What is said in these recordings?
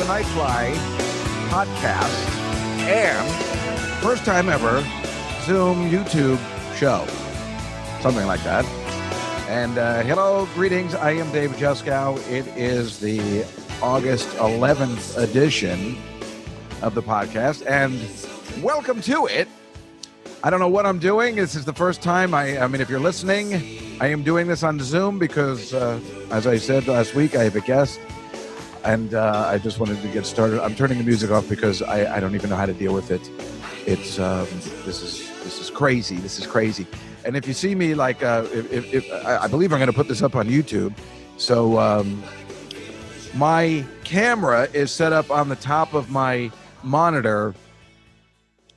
Nightfly Podcast and first time ever Zoom YouTube show. Something like that. And hello, greetings. I am Dave Juskow. It is the August 11th edition of the podcast, and welcome to it. I don't know what I'm doing. This is the first time. I mean, if you're listening, I am doing this on Zoom because, as I said last week, I have a guest. And I just wanted to get started. I'm turning the music off because I don't even know how to deal with it. It's this is crazy. This is crazy. And if you see me, like, if I believe I'm going to put this up on YouTube. So my camera is set up on the top of my monitor,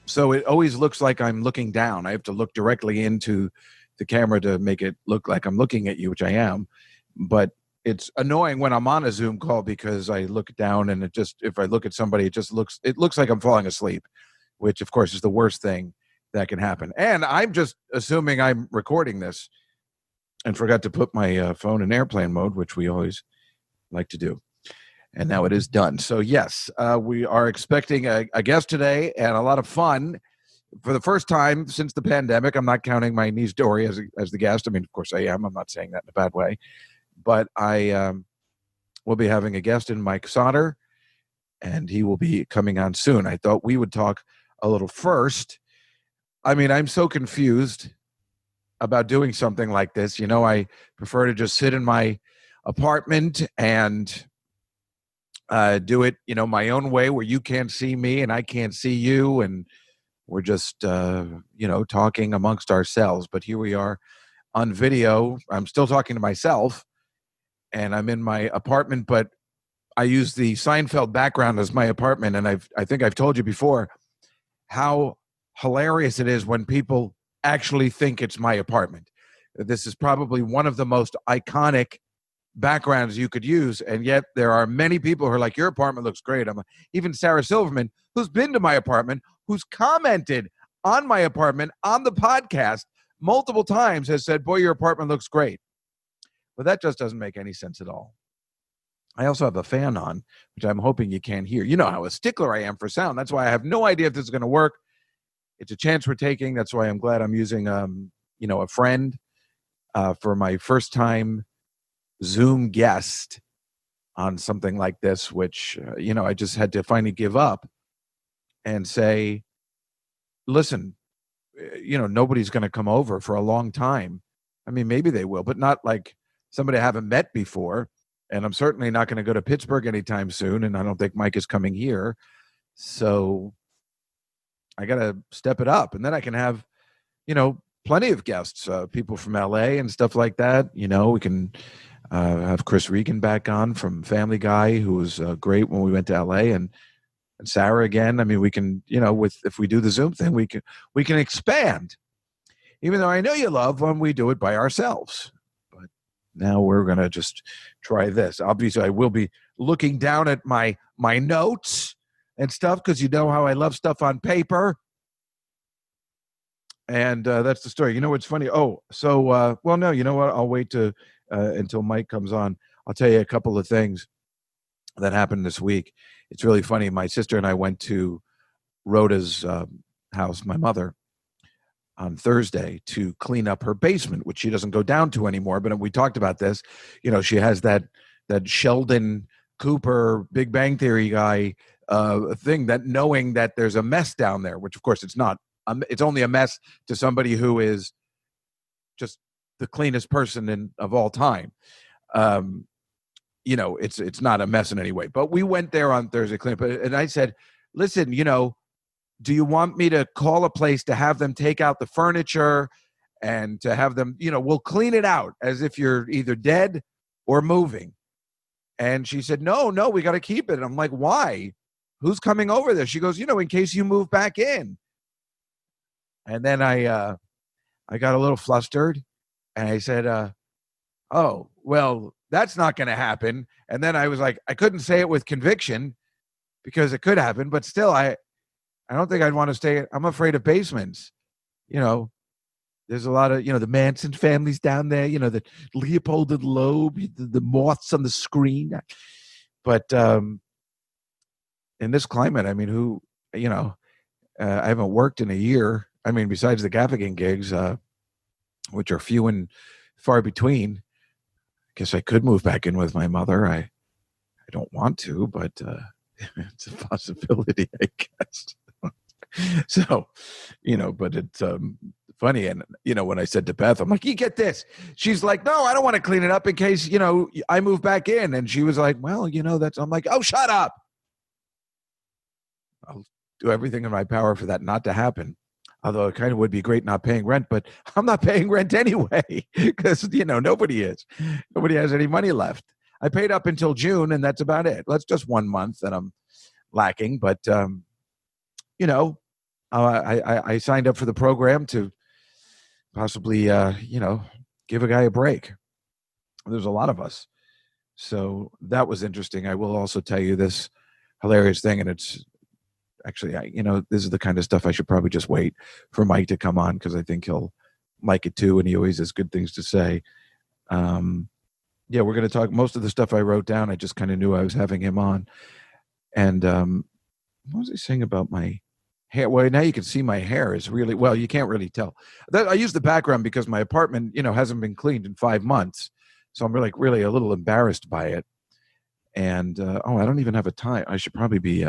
so it always looks like I'm looking down. I have to look directly into the camera to make it look like I'm looking at you, which I am. But it's annoying when I'm on a Zoom call because I look down and if I look at somebody, it looks like I'm falling asleep, which of course is the worst thing that can happen. And I'm just assuming I'm recording this and forgot to put my phone in airplane mode, which we always like to do. And now it is done. So yes, we are expecting a guest today and a lot of fun for the first time since the pandemic. I'm not counting my niece Dory as the guest. I mean, of course I am. I'm not saying that in a bad way. But I will be having a guest in Mike Sauter, and he will be coming on soon. I thought we would talk a little first. I mean, I'm so confused about doing something like this. You know, I prefer to just sit in my apartment and do it, you know, my own way where you can't see me and I can't see you. And we're just, talking amongst ourselves. But here we are on video. I'm still talking to myself. And I'm in my apartment, but I use the Seinfeld background as my apartment. And I think I've told you before how hilarious it is when people actually think it's my apartment. This is probably one of the most iconic backgrounds you could use. And yet there are many people who are like, your apartment looks great. I'm like, even Sarah Silverman, who's been to my apartment, who's commented on my apartment on the podcast multiple times, has said, boy, your apartment looks great. But that just doesn't make any sense at all. I also have a fan on, which I'm hoping you can't hear. You know how a stickler I am for sound. That's why I have no idea if this is going to work. It's a chance we're taking. That's why I'm glad I'm using, a friend for my first time Zoom guest on something like this, which, I just had to finally give up and say, listen, nobody's going to come over for a long time. I mean, maybe they will, but not like somebody I haven't met before, and I'm certainly not going to go to Pittsburgh anytime soon, and I don't think Mike is coming here. So I got to step it up, and then I can have, plenty of guests, people from LA and stuff like that. We can have Chris Regan back on from Family Guy, who was great when we went to LA, and Sarah again. I mean, we can, if we do the Zoom thing, we can expand, even though I know you love when we do it by ourselves. Now we're going to just try this. Obviously, I will be looking down at my notes and stuff because you know how I love stuff on paper. And that's the story. You know what's funny? Oh, so, no, you know what? I'll wait until Mike comes on. I'll tell you a couple of things that happened this week. It's really funny. My sister and I went to Rhoda's house, my mother, on Thursday to clean up her basement, which she doesn't go down to anymore. But we talked about this. She has that Sheldon Cooper Big Bang Theory guy thing, that knowing that there's a mess down there, which of course it's not. It's only a mess to somebody who is just the cleanest person of all time. It's not a mess in any way. But we went there on Thursday clean up, and I said, listen, do you want me to call a place to have them take out the furniture and to have them, we'll clean it out as if you're either dead or moving? And she said, no, we got to keep it. And I'm like, why? Who's coming over there? She goes, in case you move back in. And then I got a little flustered and I said, oh, well, that's not going to happen. And then I was like, I couldn't say it with conviction because it could happen, but still, I don't think I'd want to stay. I'm afraid of basements. There's a lot of, the Manson families down there, the Leopold and Loeb, the moths on the screen. But in this climate, I mean, who, I haven't worked in a year. I mean, besides the Gaffigan gigs, which are few and far between. I guess I could move back in with my mother. I don't want to, but it's a possibility, I guess. So, but it's funny. And, when I said to Beth, I'm like, you get this. She's like, no, I don't want to clean it up in case, I move back in. And she was like, well, I'm like, oh, shut up. I'll do everything in my power for that not to happen. Although it kind of would be great not paying rent, but I'm not paying rent anyway because, nobody is. Nobody has any money left. I paid up until June, and that's about it. That's just 1 month that I'm lacking. But, I signed up for the program to possibly, give a guy a break. There's a lot of us. So that was interesting. I will also tell you this hilarious thing, and it's actually, this is the kind of stuff I should probably just wait for Mike to come on because I think he'll like it too, and he always has good things to say. We're going to talk most of the stuff I wrote down. I just kind of knew I was having him on. And what was he saying about my hair? Well, now you can see my hair is really, well, you can't really tell. I use the background because my apartment, hasn't been cleaned in 5 months. So I'm really a little embarrassed by it. And, I don't even have a time. I should probably be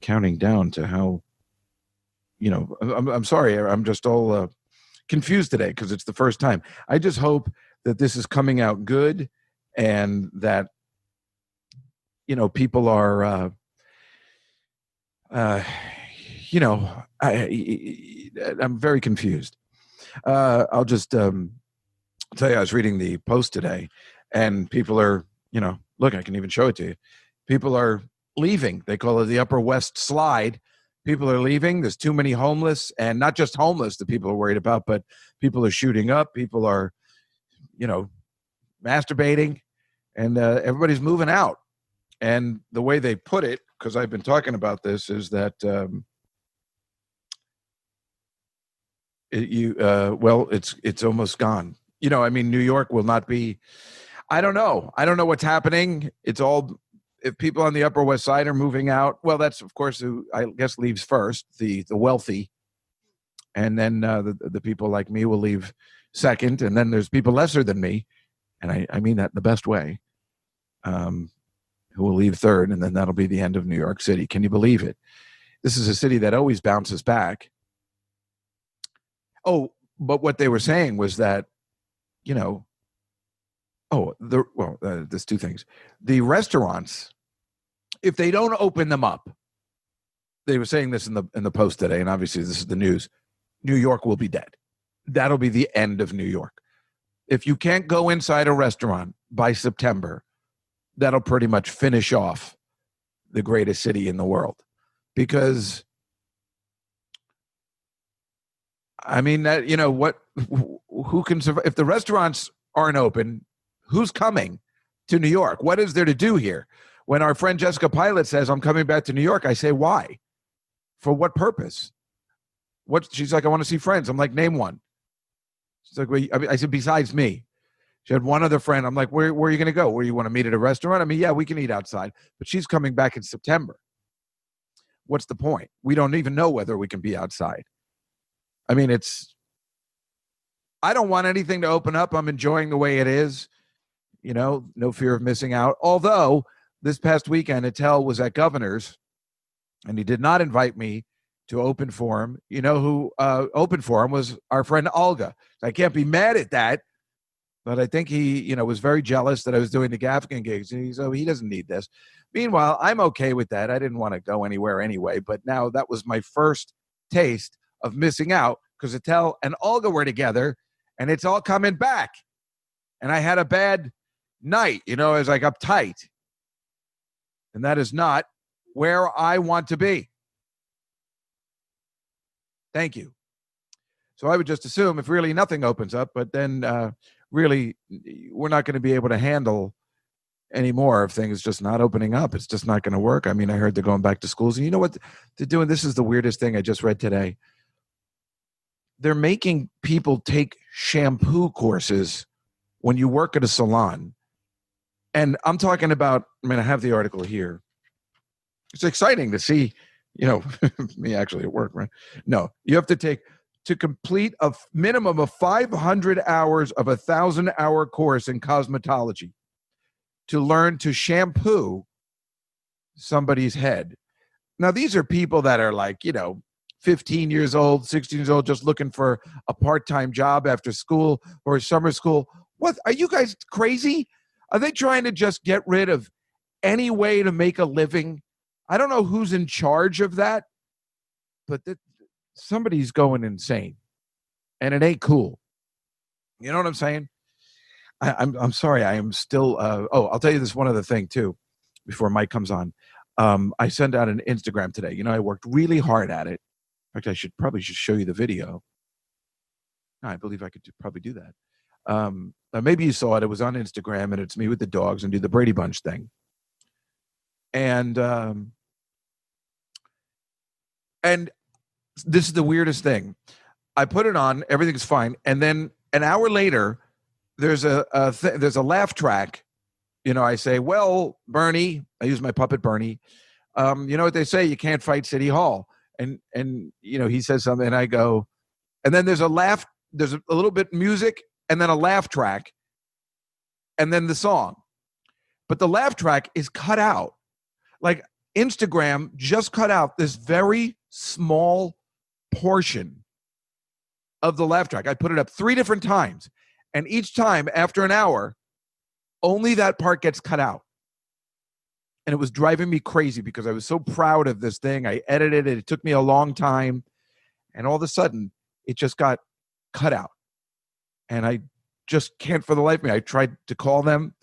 counting down to how, I'm sorry. I'm just all confused today because it's the first time. I just hope that this is coming out good and that, people are, I'm very confused. I'll just tell you, I was reading the Post today and people are, look, I can even show it to you. People are leaving. They call it the Upper West Slide. People are leaving. There's too many homeless, and not just homeless that people are worried about, but people are shooting up. People are, masturbating, and everybody's moving out. And the way they put it, because I've been talking about this, is that it's almost gone. New York will not be. I don't know. I don't know what's happening. It's all. If people on the Upper West Side are moving out, well, that's, of course, who I guess leaves first, the wealthy. And then the people like me will leave second. And then there's people lesser than me, and I mean that in the best way, who will leave third. And then that'll be the end of New York City. Can you believe it? This is a city that always bounces back. Oh, but what they were saying was that, there's two things. The restaurants, if they don't open them up, they were saying this in the Post today, and obviously this is the news, New York will be dead. That'll be the end of New York. If you can't go inside a restaurant by September, that'll pretty much finish off the greatest city in the world. Because, who can survive? If the restaurants aren't open, who's coming to New York? What is there to do here? When our friend Jessica Pilot says, I'm coming back to New York, I say, why? For what purpose? She's like, I want to see friends. I'm like, name one. She's like, I said, besides me. She had one other friend. I'm like, where are you going to go? Where you want to meet at a restaurant? Yeah, we can eat outside. But she's coming back in September. What's the point? We don't even know whether we can be outside. I don't want anything to open up. I'm enjoying the way it is. No fear of missing out. Although this past weekend, Attell was at Governor's, and he did not invite me to open for him. You know who opened for him was our friend Olga. So I can't be mad at that, but I think he, was very jealous that I was doing the Gaffigan gigs, and he doesn't need this. Meanwhile, I'm okay with that. I didn't want to go anywhere anyway, but now that was my first taste of missing out because Attell and Olga were together, and it's all coming back. And I had a bad night, I was like uptight. And that is not where I want to be. Thank you. So I would just assume if really nothing opens up, but then really we're not going to be able to handle any more of things just not opening up. It's just not going to work. I heard they're going back to schools. And you know what they're doing? This is the weirdest thing I just read today. They're making people take shampoo courses when you work at a salon. And I'm talking about, I have the article here. It's exciting to see, me actually at work, right? No, you have to complete a minimum of 500 hours of a 1,000-hour course in cosmetology to learn to shampoo somebody's head. Now, these are people that are like, 15 years old, 16 years old, just looking for a part-time job after school or summer school. What? Are you guys crazy? Are they trying to just get rid of any way to make a living? I don't know who's in charge of that, but somebody's going insane, and it ain't cool. You know what I'm saying? I'm sorry. I am still. I'll tell you this one other thing too, before Mike comes on. I sent out an Instagram today. I worked really hard at it. In fact, I should probably show you the video. I believe I could probably do that. Maybe you saw it. It was on Instagram, and it's me with the dogs and do the Brady Bunch thing. And this is the weirdest thing. I put it on, everything's fine, and then an hour later, there's a laugh track. I say, well, Bernie, I use my puppet Bernie. You know what they say? You can't fight City Hall. And he says something, and I go, and then there's a laugh. There's a little bit music, and then a laugh track, and then the song. But the laugh track is cut out. Like Instagram just cut out this very small portion of the laugh track. I put it up 3 different times, and each time after an hour, only that part gets cut out. And it was driving me crazy because I was so proud of this thing. I edited it. It took me a long time. And all of a sudden, it just got cut out. And I just can't for the life of me. I tried to call them.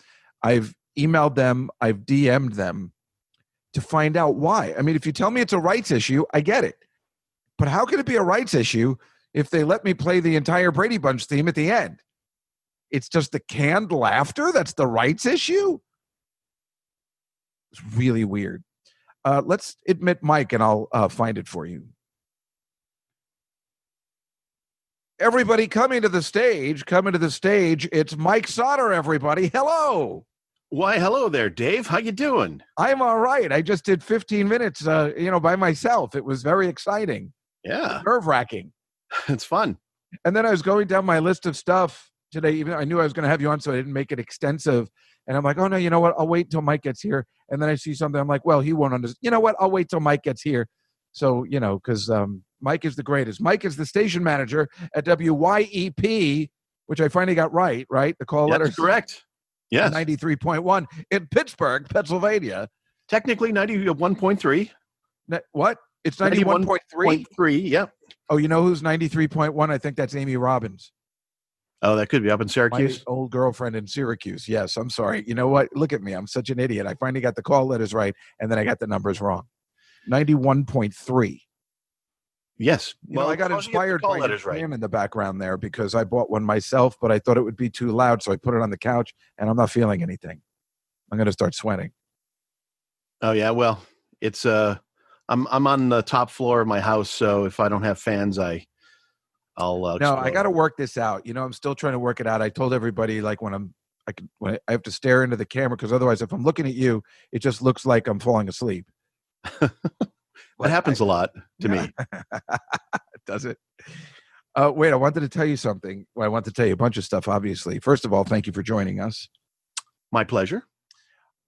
I've emailed them. I've DM'd them to find out why. I mean, if you tell me it's a rights issue, I get it. But how can it be a rights issue if they let me play the entire Brady Bunch theme at the end? It's just the canned laughter that's the rights issue? It's really weird. Let's admit Mike, and I'll find it for you. Everybody coming to the stage. It's Mike Sauter, everybody. Hello. Why, hello there, Dave. How you doing? I'm all right. I just did 15 minutes, by myself. It was very exciting. Yeah. Nerve-wracking. It's fun. And then I was going down my list of stuff today. Even I knew I was going to have you on, so I didn't make it extensive. And I'm like, oh, no, you know what? I'll wait until Mike gets here. And then I see something. I'm like, well, he won't understand. You know what? I'll wait till Mike gets here. So, because Mike is the greatest. Mike is the station manager at WYEP, which I finally got right? The call letter. That's correct. Yes. 93.1 in Pittsburgh, Pennsylvania. Technically 91.3. What? It's 91.3? Yep. Oh, you know who's 93.1? I think that's Amy Robbins. Oh, that could be up in Syracuse. My old girlfriend in Syracuse. Yes, I'm sorry. You know what? Look at me. I'm such an idiot. I finally got the call letters right, and then I got the numbers wrong. 91.3. Yes. Well, I got inspired by your fan in the background there because I bought one myself, but I thought it would be too loud, so I put it on the couch, and I'm not feeling anything. I'm going to start sweating. Oh, yeah. Well, it's I'm on the top floor of my house, so if I don't have fans, I'll no, I got to work this out. I'm still trying to work it out. I told everybody when I have to stare into the camera because otherwise, if I'm looking at you, it just looks like I'm falling asleep. That happens a lot to me. Does it? Wait, I wanted to tell you something. Well, I want to tell you a bunch of stuff, obviously. First of all, thank you for joining us. My pleasure.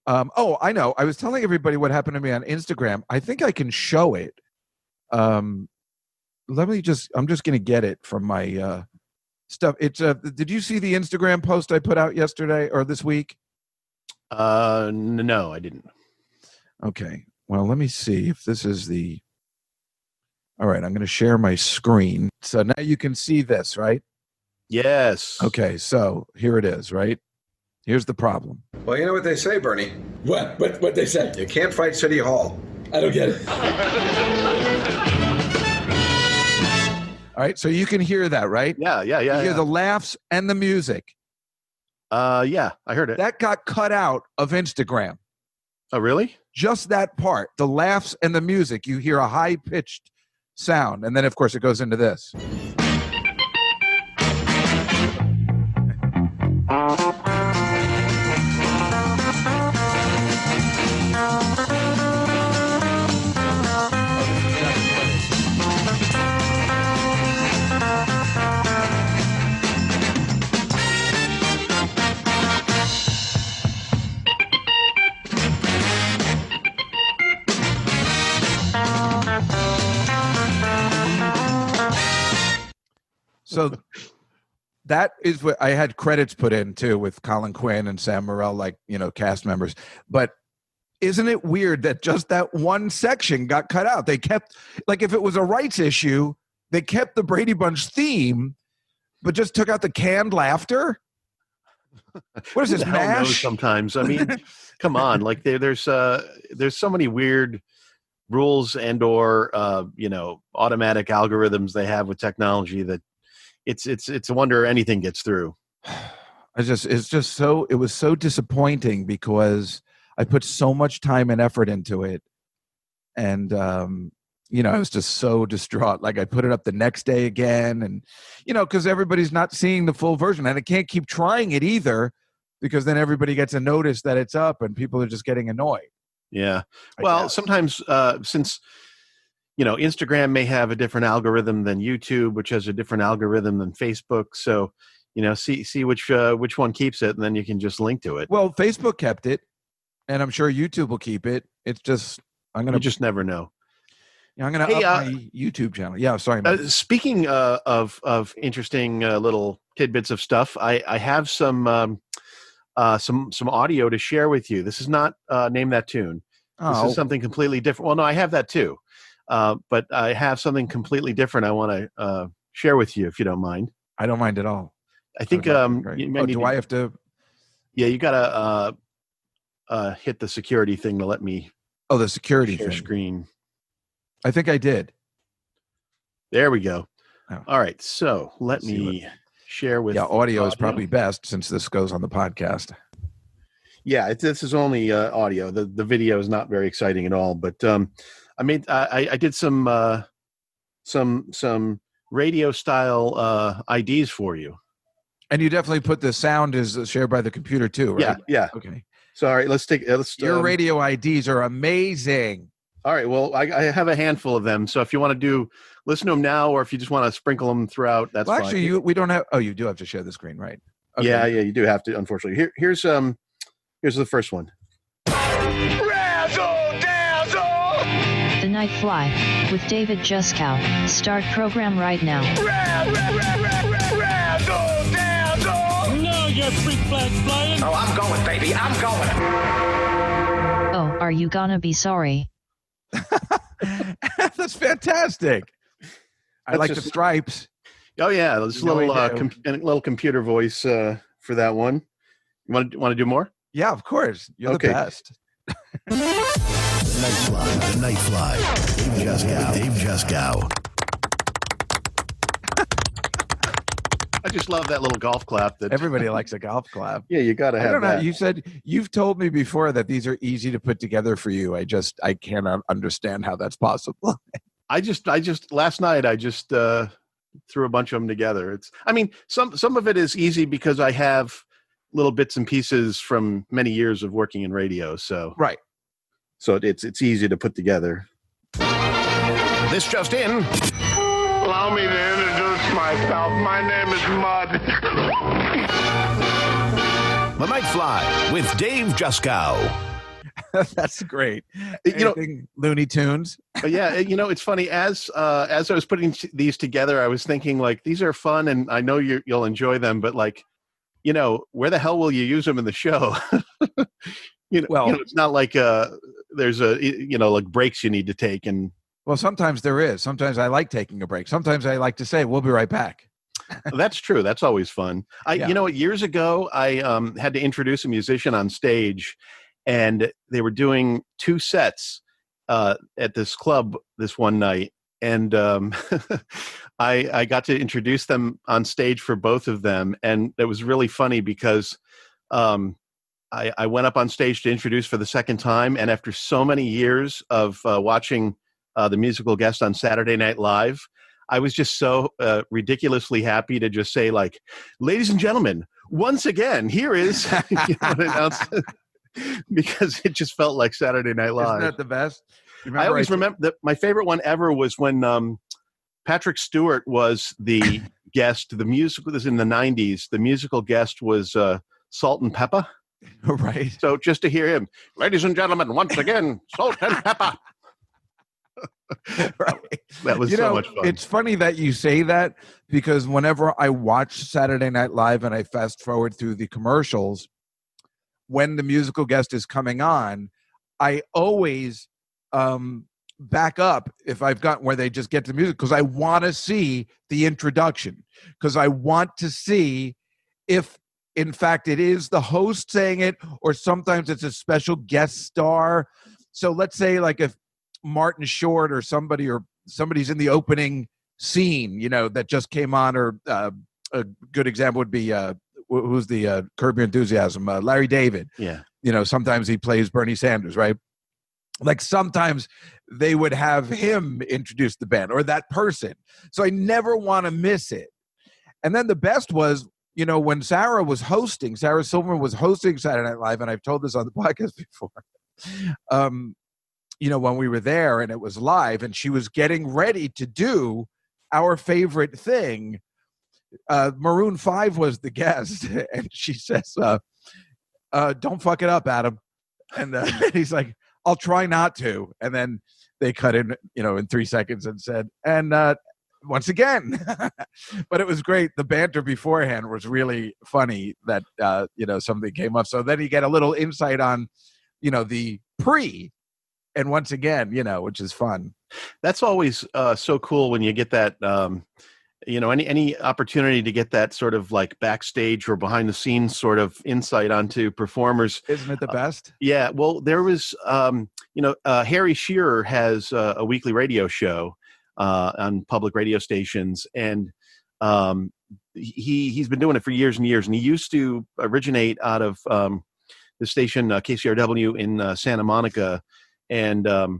I know. I was telling everybody what happened to me on Instagram. I think I can show it. I'm just going to get it from my stuff. It's did you see the Instagram post I put out yesterday or this week? No, I didn't. Okay. Well, let me see if this is the. All right, I'm going to share my screen. So now you can see this, right? Yes. Okay, so here it is, right? Here's the problem. Well, you know what they say, Bernie. What they say? You can't fight City Hall. I don't get it. All right, so you can hear that, right? Yeah. You hear the laughs and the music. Yeah, I heard it. That got cut out of Instagram. Oh, really? Just that part, the laughs and the music. You hear a high-pitched sound, and then, of course, it goes into this. So that is what I had credits put in too with Colin Quinn and Sam Morril, like, cast members. But isn't it weird that just that one section got cut out? They kept, like, if it was a rights issue, they kept the Brady Bunch theme, but just took out the canned laughter. What is this, MASH? Sometimes, I mean, come on, like there's so many weird rules and or automatic algorithms they have with technology that it's a wonder anything gets through. It was so disappointing because I put so much time and effort into it, and I was just so distraught. Like, I put it up the next day again, and because everybody's not seeing the full version, and I can't keep trying it either, because then everybody gets a notice that it's up, and people are just getting annoyed. Yeah. Well, sometimes since Instagram may have a different algorithm than YouTube, which has a different algorithm than Facebook, so see which one keeps it, and then you can just link to it. Well, Facebook kept it, and I'm sure YouTube will keep it. It's just you just never know. I'm going to up my YouTube channel. Yeah, sorry. Speaking of interesting little tidbits of stuff, I have some audio to share with you. This is not Name That Tune. This is something completely different. Well, no, I have that too, but I have something completely different I want to share with you, if you don't mind. I don't mind at all. I think I have to? Yeah, you got to hit the security thing to let me. Oh, the security share thing. Screen. I think I did. There we go. Oh. All right, so let me share with. Yeah, audio is probably best since this goes on the podcast. Yeah, this is only audio. The video is not very exciting at all. But I did some radio style IDs for you. And you definitely put the sound is shared by the computer too, right? Yeah. Okay. So all right, let's your radio IDs are amazing. All right. Well, I have a handful of them. So if you want to listen to them now, or if you just want to sprinkle them throughout, that's fine. Actually, we don't have. Oh, you do have to share the screen, right? Okay. Yeah, you do have to. Unfortunately, here's the first one. Razzle dazzle. The Nightfly with David Juskow. Start program right now. Razzle dazzle. Now you freak flags flying. Oh, I'm going, baby. I'm going. Oh, are you gonna be sorry? That's fantastic. I like the stripes. Oh yeah, there's a little computer voice for that one. You want to do more? Yeah, of course. You're the best. Nightfly. Dave Juskow. I just love that little golf clap. That everybody likes a golf clap. Yeah, you got to have that. You said you've told me before that these are easy to put together for you. I cannot understand how that's possible. I just last night I just threw a bunch of them together. Some of it is easy because I have little bits and pieces from many years of working in radio. So right. So it's easy to put together. This just in. Allow me to introduce myself. My name is Mud. The Nightfly with Dave Juskow. That's great. Looney Tunes. Yeah, it's funny. As I was putting these together, I was thinking, like, these are fun, and I know you'll enjoy them. But, like, where the hell will you use them in the show? It's not like there's like breaks you need to take. And well, sometimes there is. Sometimes I like taking a break. Sometimes I like to say, "We'll be right back." That's true. That's always fun. Years ago, I had to introduce a musician on stage, and they were doing 2 sets at this club this one night, and I got to introduce them on stage for both of them, and it was really funny because I went up on stage to introduce for the second time, and after so many years of watching the musical guest on Saturday Night Live, I was just so ridiculously happy to just say, like, "Ladies and gentlemen, once again, here is," because it just felt like Saturday Night Live. Isn't that the best? I always remember that my favorite one ever was when Patrick Stewart was the guest. The musical was in the 90s. The musical guest was Salt and Pepper. Right. So just to hear him, "Ladies and gentlemen, once again, Salt and Pepper." Right. That was so much fun. It's funny that you say that, because whenever I watch Saturday Night Live and I fast forward through the commercials, when the musical guest is coming on, I always back up if I've got where they just get to the music, because I want to see the introduction, because I want to see if in fact it is the host saying it, or sometimes it's a special guest star. So let's say like if Martin Short or somebody's in the opening scene, that just came on, or a good example would be who's the Curb Your Enthusiasm, Larry David. Yeah. Sometimes he plays Bernie Sanders, right? Like sometimes they would have him introduce the band or that person. So I never want to miss it. And then the best was, when Sarah Silverman was hosting Saturday Night Live, and I've told this on the podcast before, when we were there and it was live and she was getting ready to do our favorite thing, Maroon 5 was the guest, and she says, don't fuck it up, Adam. And he's like, I'll try not to. And then they cut in, in 3 seconds and said, and once again. But it was great. The banter beforehand was really funny that, something came up. So then you get a little insight on, the pre. And once again, which is fun. That's always so cool when you get that, any opportunity to get that sort of like backstage or behind the scenes sort of insight onto performers. Isn't it the best? Yeah. Well, there was, Harry Shearer has a weekly radio show on public radio stations, and he's been doing it for years and years. And he used to originate out of the station KCRW in Santa Monica. And does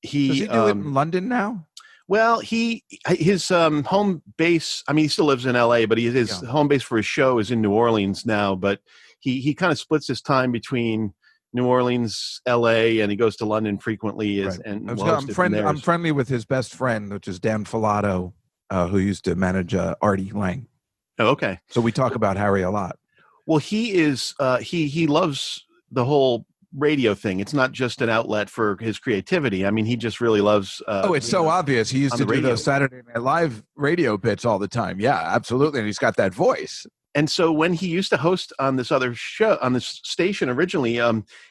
he do it in London now? Well, his home base, I mean, he still lives in LA, but his home base for his show is in New Orleans now. But he kind of splits his time between New Orleans, LA, and he goes to London frequently. Right. I'm friendly with his best friend, which is Dan Filato, who used to manage Artie Lang. Oh, okay. So we talk about Harry a lot. Well, he is he loves the whole radio thing. It's not just an outlet for his creativity. I mean, he just really loves it's so obvious. He used to do those Saturday Night Live radio bits all the time. Yeah, absolutely. And he's got that voice. And so when he used to host on this other show, on this station originally,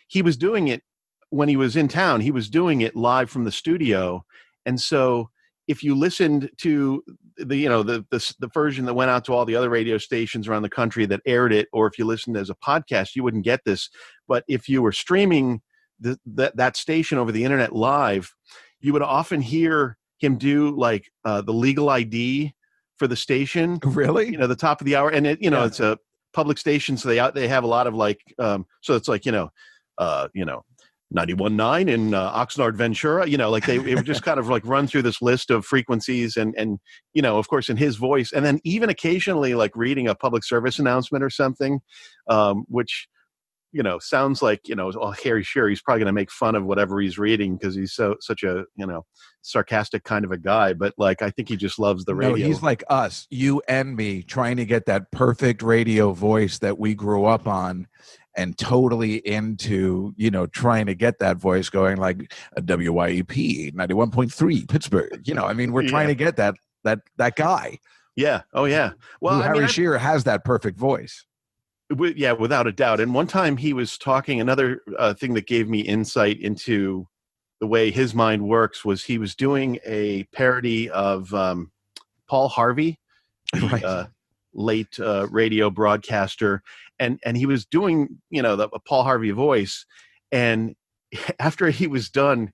he was doing it when he was in town. He was doing it live from the studio. And so if you listened to the version that went out to all the other radio stations around the country that aired it, or if you listened as a podcast, you wouldn't get this. But if you were streaming that station over the internet live, you would often hear him do like the legal ID for the station. Really? The top of the hour. And it's a public station, so they have a lot of like so it's like 91.9 in Oxnard, Ventura, like they would just kind of like run through this list of frequencies and of course in his voice, and then even occasionally like reading a public service announcement or something, which sounds like Harry Shearer, he's probably going to make fun of whatever he's reading because he's such a sarcastic kind of a guy, but like I think he just loves the radio. No, he's like us, you and me, trying to get that perfect radio voice that we grew up on, and totally into, trying to get that voice going like a WYEP 91.3 Pittsburgh. We're trying to get that guy. Yeah. Oh yeah. Well, Harry Shearer has that perfect voice. Yeah, without a doubt. And one time he was talking, another thing that gave me insight into the way his mind works was he was doing a parody of Paul Harvey, right. Late radio broadcaster, and he was doing the Paul Harvey voice, and after he was done,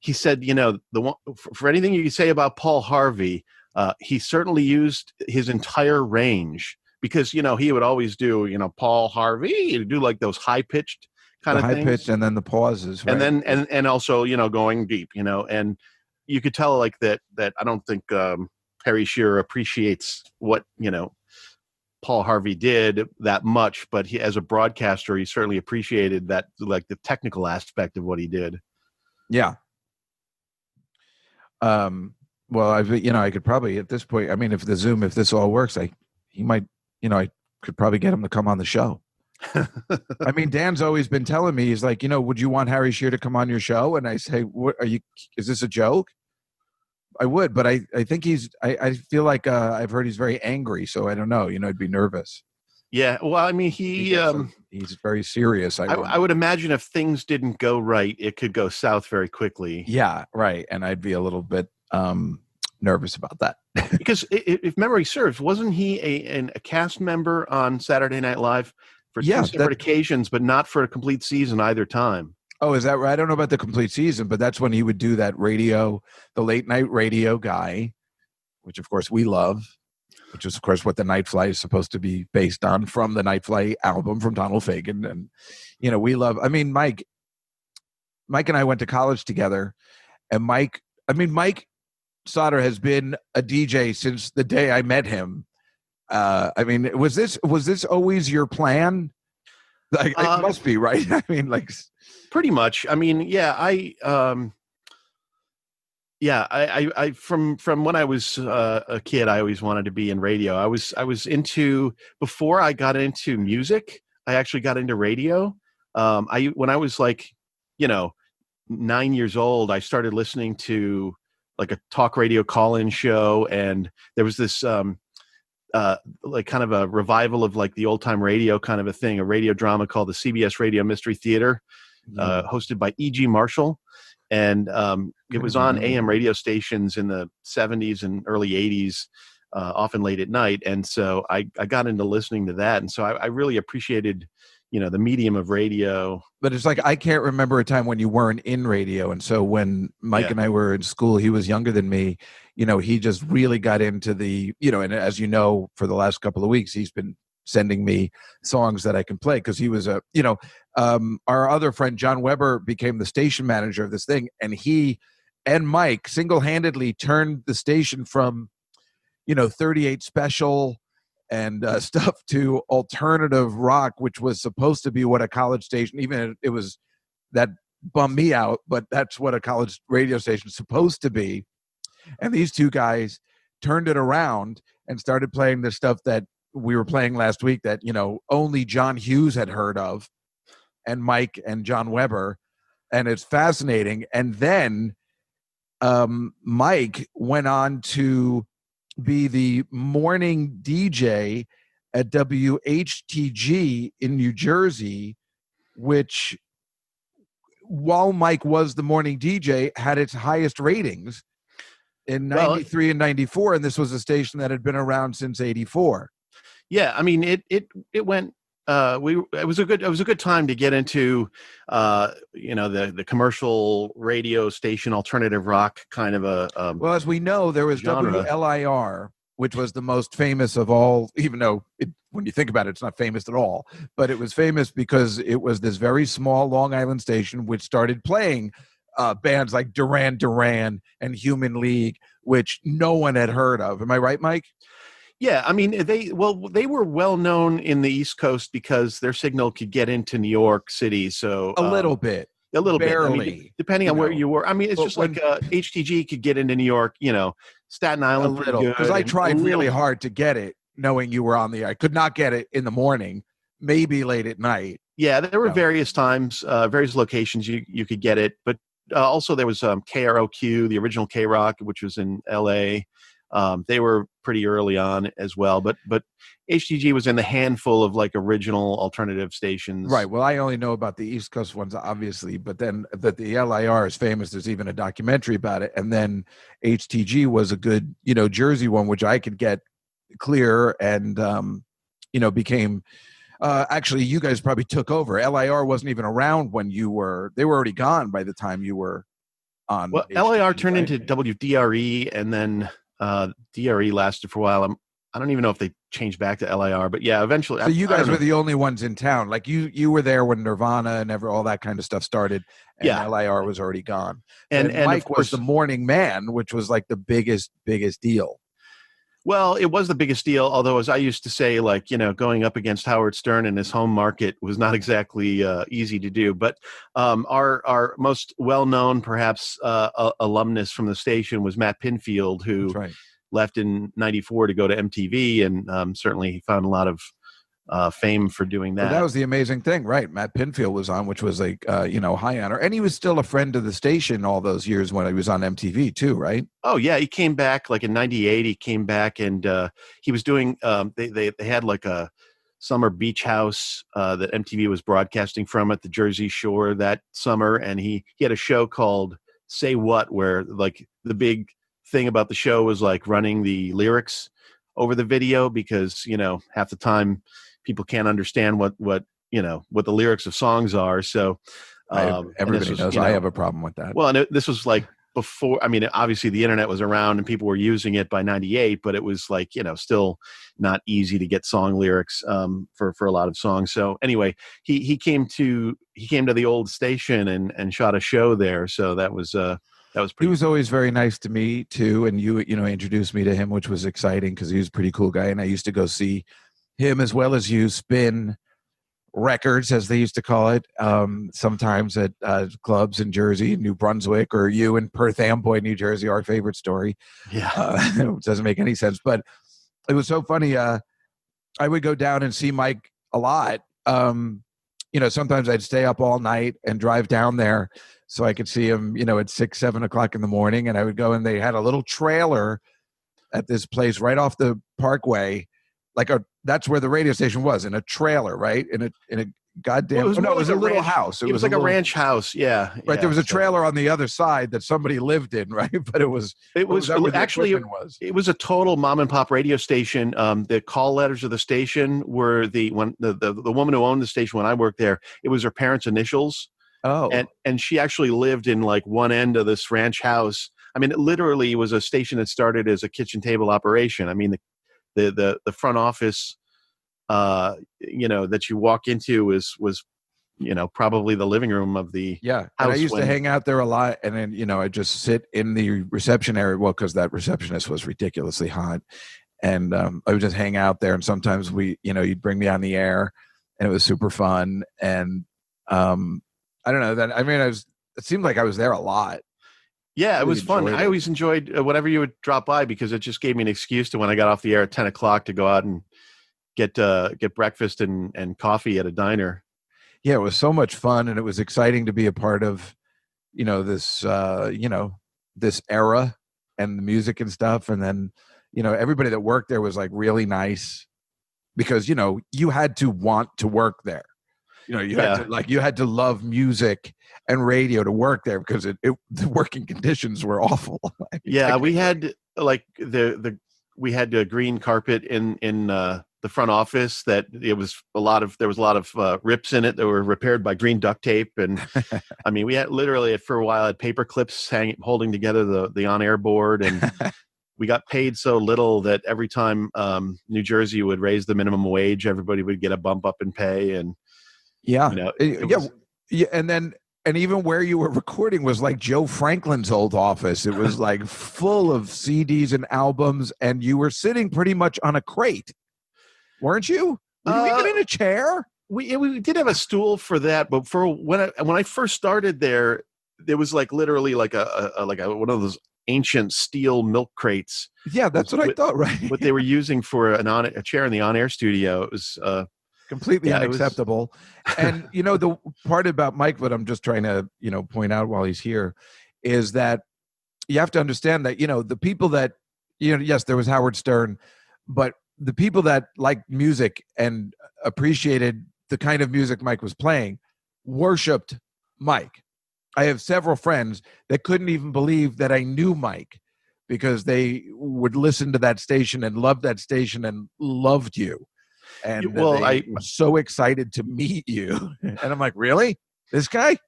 he said, the one, for anything you say about Paul Harvey, he certainly used his entire range, because he would always do Paul Harvey, he'd do like those high pitched kind of things, high pitched, and then the pauses, right? and then and also going deep, and you could tell like that I don't think Harry Shearer appreciates what Paul Harvey did that much, but he, as a broadcaster, he certainly appreciated that, like the technical aspect of what he did. Yeah. Well, I could probably at this point, I mean, if this all works, I could probably get him to come on the show. I mean, Dan's always been telling me, he's like, would you want Harry Shearer to come on your show? And I say, what are you, is this a joke? I would, but I think I feel like I've heard he's very angry. So I don't know, I'd be nervous. Yeah. Well, I mean, he's very serious. I would imagine if things didn't go right, it could go south very quickly. Yeah. Right. And I'd be a little bit nervous about that. Because if memory serves, wasn't he a cast member on Saturday Night Live for two separate occasions, but not for a complete season either time? Oh, is that right? I don't know about the complete season, but that's when he would do that the late night radio guy, which of course we love, which is of course what the Nightfly is supposed to be based on, from the Nightfly album from Donald Fagen. And, we love, I mean, Mike and I went to college together, and Mike Sauter has been a DJ since the day I met him. I mean, was this always your plan? Like, it must be, right? I mean, like, pretty much. I mean, yeah, I from when I was a kid, I always wanted to be in radio. I was into, before I got into music, I actually got into radio. When I was like, 9 years old, I started listening to like a talk radio call-in show, and there was this like kind of a revival of like the old time radio kind of a thing, a radio drama called the CBS Radio Mystery Theater, hosted by E.G. Marshall. And it was on AM radio stations in the 70s and early 80s, often late at night. And so I got into listening to that. And so I really appreciated, the medium of radio. But it's like, I can't remember a time when you weren't in radio. And so when Mike and I were in school, he was younger than me. He just really got into the, and as you know, for the last couple of weeks, he's been sending me songs that I can play, because he was our other friend, John Weber, became the station manager of this thing. And he and Mike single-handedly turned the station from, 38 special and stuff to alternative rock, which was supposed to be what a college station, even it was, that bummed me out, but that's what a college radio station is supposed to be. And these two guys turned it around and started playing the stuff that we were playing last week that, only John Hughes had heard of, and Mike and John Weber. And it's fascinating. And then Mike went on to be the morning DJ at WHTG in New Jersey, which, while Mike was the morning DJ, had its highest ratings in 93 and 94. And this was a station that had been around since 84. Yeah. I mean, it went, it was a good time to get into, the commercial radio station, alternative rock kind of a, well, as we know, there was genre. WLIR, which was the most famous of all, even though when you think about it, it's not famous at all, but it was famous because it was this very small Long Island station, which started playing bands like Duran Duran and Human League, which no one had heard of. Am I right, Mike? Yeah, I mean, they were well known in the East Coast because their signal could get into New York City. So a little bit, barely. I mean, depending on where you were. I mean, it's just like HTG could get into New York. Staten Island, a little, because I tried really hard to get it, knowing you were on the air. I could not get it in the morning, maybe late at night. Yeah, there were various times, various locations you could get it, but also there was KROQ, the original K-Rock, which was in L.A. They were pretty early on as well, but HTG was in the handful of like original alternative stations. Right. Well, I only know about the East Coast ones, obviously, but then that the LIR is famous. There's even a documentary about it. And then HTG was a good, Jersey one, which I could get clear and, became, actually you guys probably took over. LIR wasn't even around when they were already gone by the time you were on. Well, HTG, LIR turned into WDRE, and then DRE lasted for a while. I don't even know if they changed back to LIR, but yeah, eventually. So you guys were the only ones in town. Like you were there when Nirvana and all that kind of stuff started, and LIR was already gone. And Mike was the morning man, which was like the biggest deal. Well, it was the biggest deal, although, as I used to say, like, going up against Howard Stern in his home market was not exactly easy to do. But our most well-known, perhaps, alumnus from the station was Matt Pinfield, who left in '94 to go to MTV, and certainly he found a lot of fame for doing that. Well, that was the amazing thing, right? Matt Pinfield was on, which was like, high honor. And he was still a friend of the station all those years when he was on MTV too, right? Oh, yeah. He came back like in 98. He came back and he was doing, they had like a summer beach house that MTV was broadcasting from at the Jersey Shore that summer. And he had a show called Say What, where like the big thing about the show was like running the lyrics over the video because, half the time people can't understand what the lyrics of songs are. So everybody knows I have a problem with that. Well, and this was like before, obviously the internet was around and people were using it by 98, but it was like, still not easy to get song lyrics for a lot of songs. So anyway, he came to the old station and shot a show there. So that was pretty. He was always very nice to me too. And you introduced me to him, which was exciting because he was a pretty cool guy. And I used to go see him as well as you spin records, as they used to call it, sometimes at clubs in Jersey, New Brunswick, or you in Perth Amboy, New Jersey, our favorite story. Yeah. It doesn't make any sense, but it was so funny. I would go down and see Mike a lot. Sometimes I'd stay up all night and drive down there so I could see him, at 6, 7 o'clock in the morning. And I would go, and they had a little trailer at this place right off the Parkway. That's where the radio station was, in a trailer, right? In a goddamn. Well, it was a little ranch house. It was like a ranch house. Yeah. Right. Yeah, there was a trailer on the other side that somebody lived in, right? But it was actually it was a total mom and pop radio station. The call letters of the station were the woman who owned the station when I worked there. It was her parents' initials. Oh. And she actually lived in like one end of this ranch house. It literally was a station that started as a kitchen table operation. The front office, that you walk into was probably the living room of the house. And I used to hang out there a lot, and then I'd just sit in the reception area. Well, because that receptionist was ridiculously hot, and I would just hang out there. And sometimes you'd bring me on the air, and it was super fun. And I don't know it seemed like I was there a lot. Yeah, it was fun. I always enjoyed whenever you would drop by because it just gave me an excuse to, when I got off the air at 10 o'clock, to go out and get breakfast and coffee at a diner. Yeah, it was so much fun, and it was exciting to be a part of, this this era and the music and stuff. And then, everybody that worked there was like really nice because, you had to want to work there. You had to love music and radio to work there because the working conditions were awful. We had like we had a green carpet in the front office that there was a lot of rips in it that were repaired by green duct tape. And we had literally for a while had paper clips holding together the on-air board. And we got paid so little that every time New Jersey would raise the minimum wage, everybody would get a bump up in pay. And and even where you were recording was like Joe Franklin's old office. It was like full of CDs and albums, and you were sitting pretty much on a crate, weren't you? Were you even in a chair? We did have a stool for that, but for when I first started there was like literally like a one of those ancient steel milk crates. Yeah, that's what I thought. Right, what they were using for a chair in the on-air studio. It was. Completely unacceptable. And, the part about Mike that I'm just trying to, point out while he's here is that you have to understand that, the people that, yes, there was Howard Stern, but the people that liked music and appreciated the kind of music Mike was playing worshipped Mike. I have several friends that couldn't even believe that I knew Mike because they would listen to that station and loved that station and loved you. And I was so excited to meet you. And I'm like, really? This guy?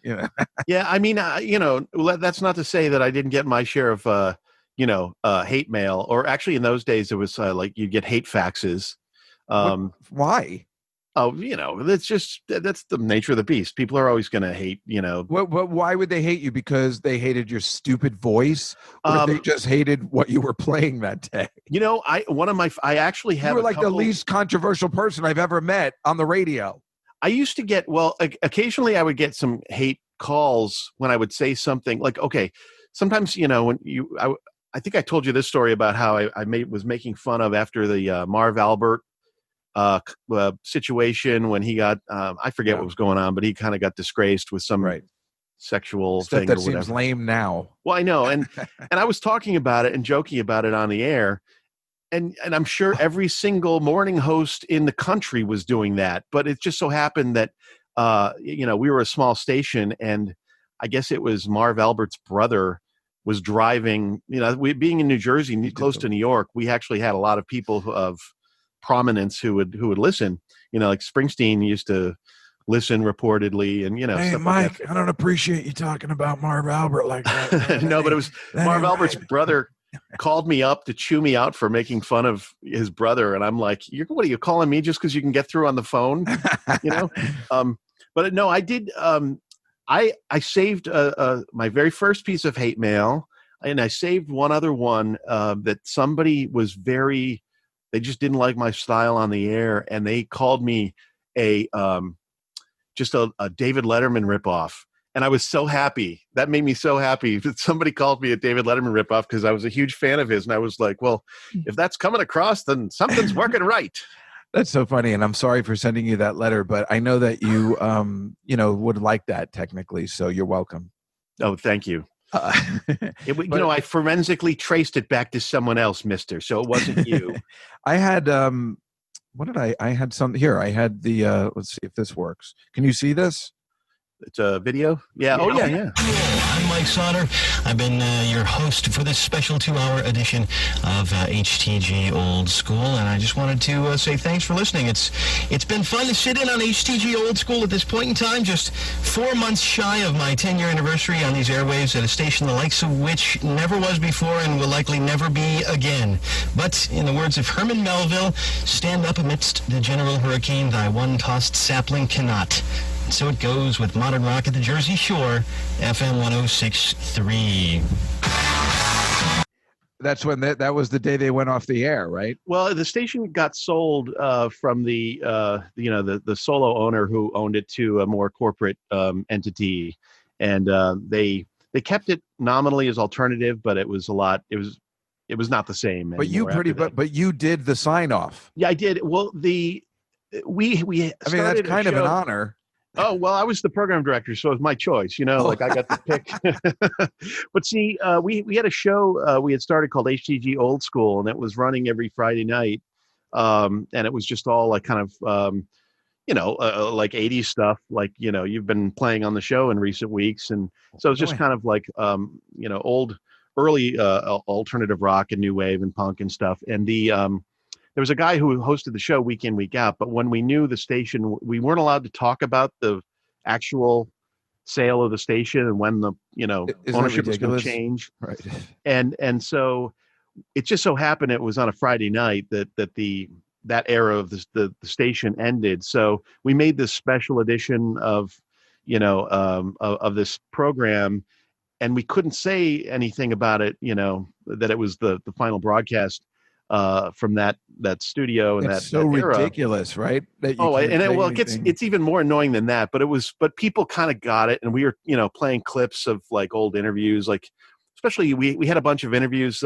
Yeah. That's not to say that I didn't get my share of, hate mail. Or actually in those days, it was like you'd get hate faxes. Why? Oh, that's the nature of the beast. People are always going to hate, Why would they hate you? Because they hated your stupid voice? Or they just hated what you were playing that day? I actually have. You were like the least controversial person I've ever met on the radio. I used to get, occasionally I would get some hate calls when I would say something like, okay, sometimes, I think I told you this story about how I was making fun of after the Marv Albert situation when he got I forget what was going on, but he kind of got disgraced with some sexual stuff thing that or whatever. seems lame now. Well, I know, and I was talking about it and joking about it on the air, and I'm sure every single morning host in the country was doing that, but it just so happened that we were a small station, and I guess it was Marv Albert's brother was driving. We being in New Jersey, close to New York, we actually had a lot of people of prominence who would listen. Like Springsteen used to listen reportedly, and Hey, stuff Mike, like that. I don't appreciate you talking about Marv Albert like that. No, but it was Marv Albert's brother called me up to chew me out for making fun of his brother, and I'm like, what are you calling me just because you can get through on the phone? But no, I did. I saved my very first piece of hate mail, and I saved one other one that somebody was they just didn't like my style on the air, and they called me just a David Letterman ripoff. And I was so happy. That made me so happy that somebody called me a David Letterman ripoff, because I was a huge fan of his. And I was like, well, if that's coming across, then something's working right. That's so funny. And I'm sorry for sending you that letter, but I know that you, would like that technically. So you're welcome. Oh, thank you. I forensically traced it back to someone else, mister. So it wasn't you. I had, I had some here. I had the, let's see if this works. Can you see this? It's a video? Yeah. Oh, yeah. I'm Mike Sauter. I've been your host for this special 2-hour edition of HTG Old School, and I just wanted to say thanks for listening. It's been fun to sit in on HTG Old School at this point in time, just 4 months shy of my 10-year anniversary on these airwaves at a station the likes of which never was before and will likely never be again. But in the words of Herman Melville, stand up amidst the general hurricane, thy one-tossed sapling cannot. So it goes with modern rock at the Jersey Shore, FM 106.3. That's when that was the day they went off the air, right? Well, the station got sold from the solo owner who owned it to a more corporate entity, and they kept it nominally as alternative, but it was it was not the same. But you did the sign off. Yeah, I did. Well, we that's kind of an honor. Oh, well, I was the program director, so it was my choice, like I got to pick. But see, we had a show we had started called HTG Old School, and it was running every Friday night. And it was just all like kind of, like 80s stuff, like, you've been playing on the show in recent weeks. And so it's just kind of like, early alternative rock and new wave and punk and stuff. And there was a guy who hosted the show week in, week out, but when we knew the station, we weren't allowed to talk about the actual sale of the station and when the, ownership was going to change. Right. And so it just so happened it was on a Friday night that era of the station ended. So we made this special edition of this program, and we couldn't say anything about it, that it was the final broadcast from that studio, and it's so era. Ridiculous, right? It's even more annoying than that. But people kind of got it, and we were playing clips of like old interviews, like especially we had a bunch of interviews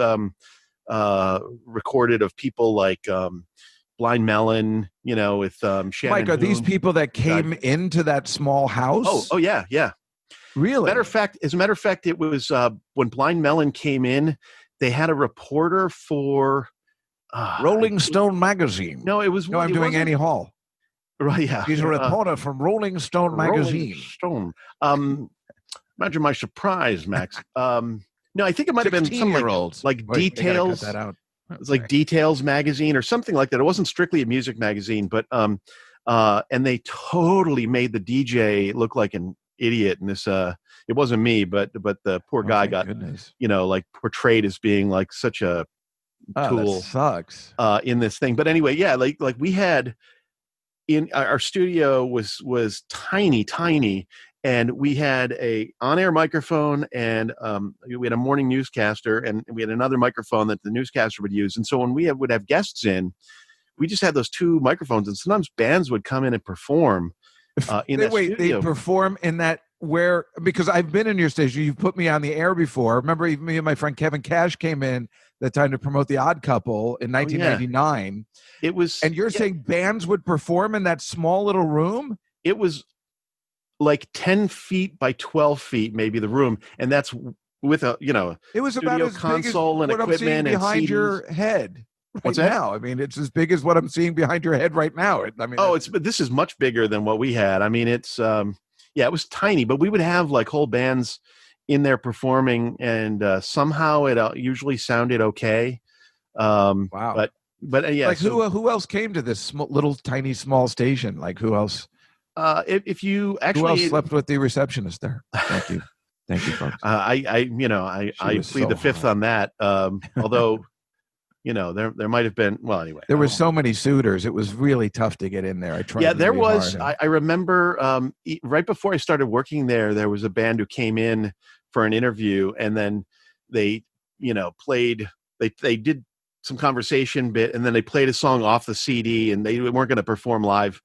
recorded of people like Blind Melon, with Shannon. Mike, are these Boone. people that came into that small house? Oh yeah. Really? As a matter of fact, it was when Blind Melon came in, they had a reporter for Rolling Stone magazine. No, it was. No, I'm doing Annie Hall. Right, yeah. He's a reporter from Rolling Stone magazine. Rolling Stone. Imagine my surprise, Max. No, I think it might have been some like Details. Cut that out. It's like Details magazine or something like that. It wasn't strictly a music magazine, but and they totally made the DJ look like an idiot. And this, it wasn't me, but the poor guy got, like portrayed as being like such a tool. That sucks. In this thing. But anyway, yeah, like we had in our studio was tiny, and we had a on-air microphone, and we had a morning newscaster, and we had another microphone that the newscaster would use. And so when we would have guests in, we just had those two microphones, and sometimes bands would come in and perform in that studio. They perform in that where, because I've been in your station, you've put me on the air before. Remember, even me and my friend Kevin Cash came in that time to promote The Odd Couple in 1999. It was, and you're saying bands would perform in that small little room? It was like 10 feet by 12 feet, maybe the room, and that's with a it was about as console big as and what I'm seeing equipment behind and your head. What's that? Now, I mean, it's as big as what I'm seeing behind your head right now. I mean, but this is much bigger than what we had. I mean, it's it was tiny, but we would have like whole bands in there performing, and somehow it usually sounded okay. Wow. But yeah, like who else came to this little tiny small station? Like who else? If you actually, who else slept with the receptionist there? Thank you, folks. I plead the fifth on that. Although. There might have been. Well, anyway, there were so many suitors. It was really tough to get in there. I tried. Yeah, there really was. hard. I remember right before I started working there was a band who came in for an interview, and then they, played. They did some conversation bit, and then they played a song off the CD, and they weren't going to perform live.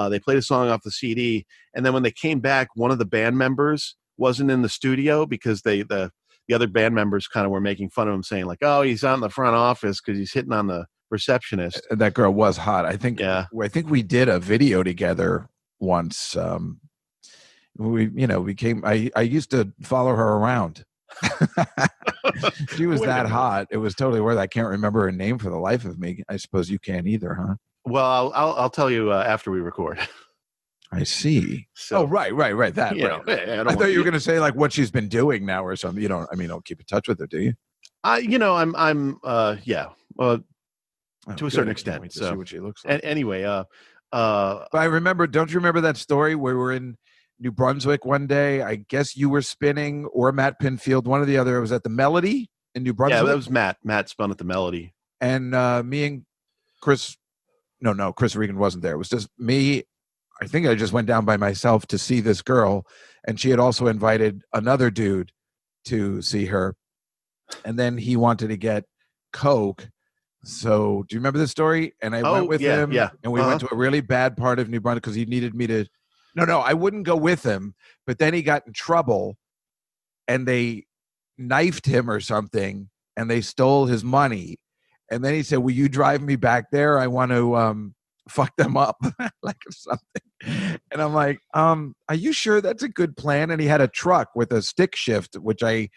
They played a song off the CD, and then when they came back, one of the band members wasn't in the studio because the other band members kind of were making fun of him, saying like, "Oh, he's out in the front office because he's hitting on the receptionist." That girl was hot. I think. Yeah. I think we did a video together once. We became. I used to follow her around. She was that hot. It was totally worth it. I can't remember her name for the life of me. I suppose you can't either, huh? Well, I'll tell you after we record. I see. So, right. That. Right. I thought you were going to say like what she's been doing now or something. You don't. I mean, don't keep in touch with her, do you? I'm. To a certain extent. To see what she looks like. Anyway, but I remember. Don't you remember that story where we were in New Brunswick one day? I guess you were spinning, or Matt Pinfield, one or the other. It was at the Melody in New Brunswick. Yeah, that was Matt. Matt spun at the Melody, and me and Chris. No, Chris Regan wasn't there. It was just me. I think I just went down by myself to see this girl, and she had also invited another dude to see her, and then he wanted to get Coke. So do you remember this story? And I went with him, and we went to a really bad part of New Brunswick because he needed me to. No, I wouldn't go with him, but then he got in trouble, and they knifed him or something, and they stole his money, and then he said, "Will you drive me back there? I want to fuck them up," like something. And I'm like, are you sure that's a good plan? And he had a truck with a stick shift, which I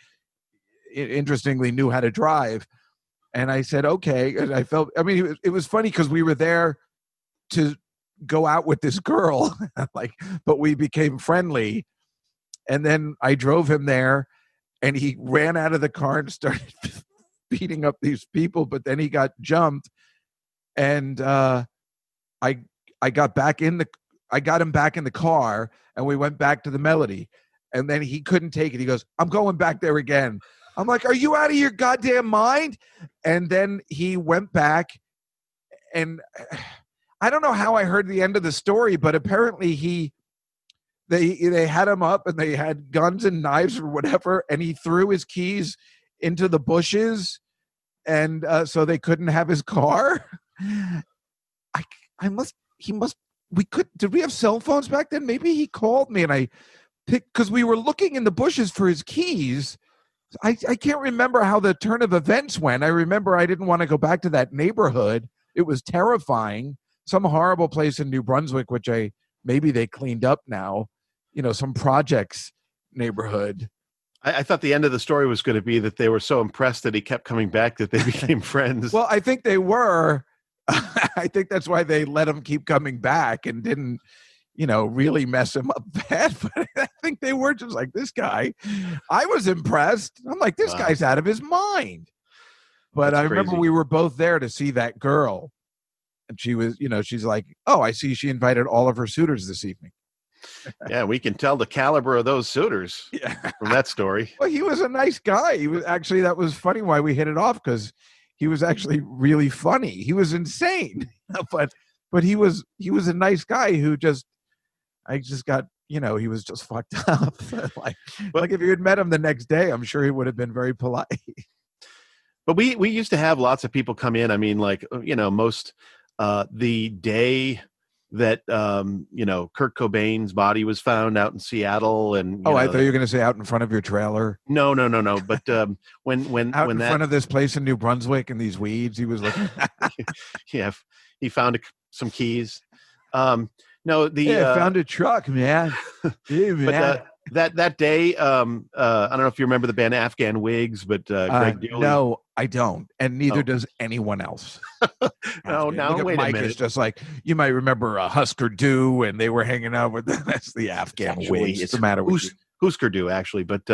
interestingly knew how to drive. And I said, okay. And I felt, it was funny because we were there to go out with this girl, but we became friendly. And then I drove him there, and he ran out of the car and started beating up these people, but then he got jumped. And, I got him back in the car, and we went back to the Melody, and then he couldn't take it. He goes, "I'm going back there again." I'm like, "Are you out of your goddamn mind?" And then he went back, and I don't know how I heard the end of the story, but apparently they had him up, and they had guns and knives or whatever, and he threw his keys into the bushes, and so they couldn't have his car. Did we have cell phones back then? Maybe he called me, and I picked, because we were looking in the bushes for his keys. I can't remember how the turn of events went. I remember I didn't want to go back to that neighborhood. It was terrifying. Some horrible place in New Brunswick, which maybe they cleaned up now, some projects neighborhood. I thought the end of the story was going to be that they were so impressed that he kept coming back that they became friends. Well, I think they were. I think that's why they let him keep coming back and didn't, really mess him up bad. But I think they were just like, this guy. I was impressed. I'm like, this guy's out of his mind. But I remember we were both there to see that girl. And she was, she's like, "Oh, I see she invited all of her suitors this evening." Yeah, we can tell the caliber of those suitors from that story. Well, he was a nice guy. He was actually, that was funny why we hit it off, because he was actually really funny. He was insane, but he was a nice guy who I just got, he was just fucked up. like if you had met him the next day, I'm sure he would have been very polite. But we used to have lots of people come in. I mean, most the day that Kurt Cobain's body was found out in Seattle, and I thought you were going to say out in front of your trailer. No. But when out in front of this place in New Brunswick and these weeds, he was looking. Yeah, he found some keys. I found a truck, man. Hey, man. But that day, I don't know if you remember the band Afghan Wigs, but Greg Dealey. No, I don't, and neither does anyone else. No, now wait Mike a minute. is just like, you might remember Husker Du, and they were hanging out with that's the Afghan Wigs. What's the matter with you? Husker Du, actually, but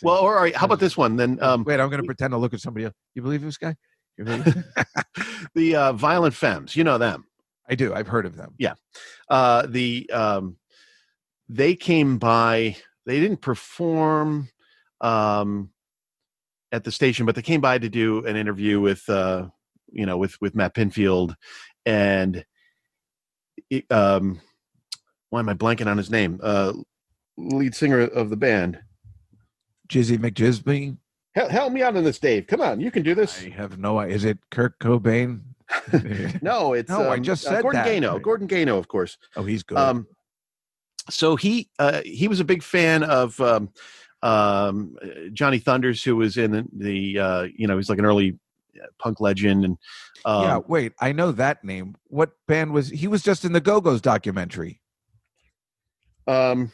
all right. How about this one then? Wait, I'm going to pretend to look at somebody else. You believe this guy? The Violent Femmes, you know them. I do. I've heard of them. Yeah. They came by. They didn't perform at the station, but they came by to do an interview with Matt Pinfield, and why am I blanking on his name? Lead singer of the band, Jizzy McJizby. Help me out on this, Dave. Come on, you can do this. I have no idea. Is it Kurt Cobain? No, it's I just said Gordon that. Gano. Gordon Gano, of course. Oh, he's good. So he was a big fan of Johnny Thunders, who was in the he's like an early punk legend. And wait, I know that name. What band was he? Was just in the Go-Go's documentary. He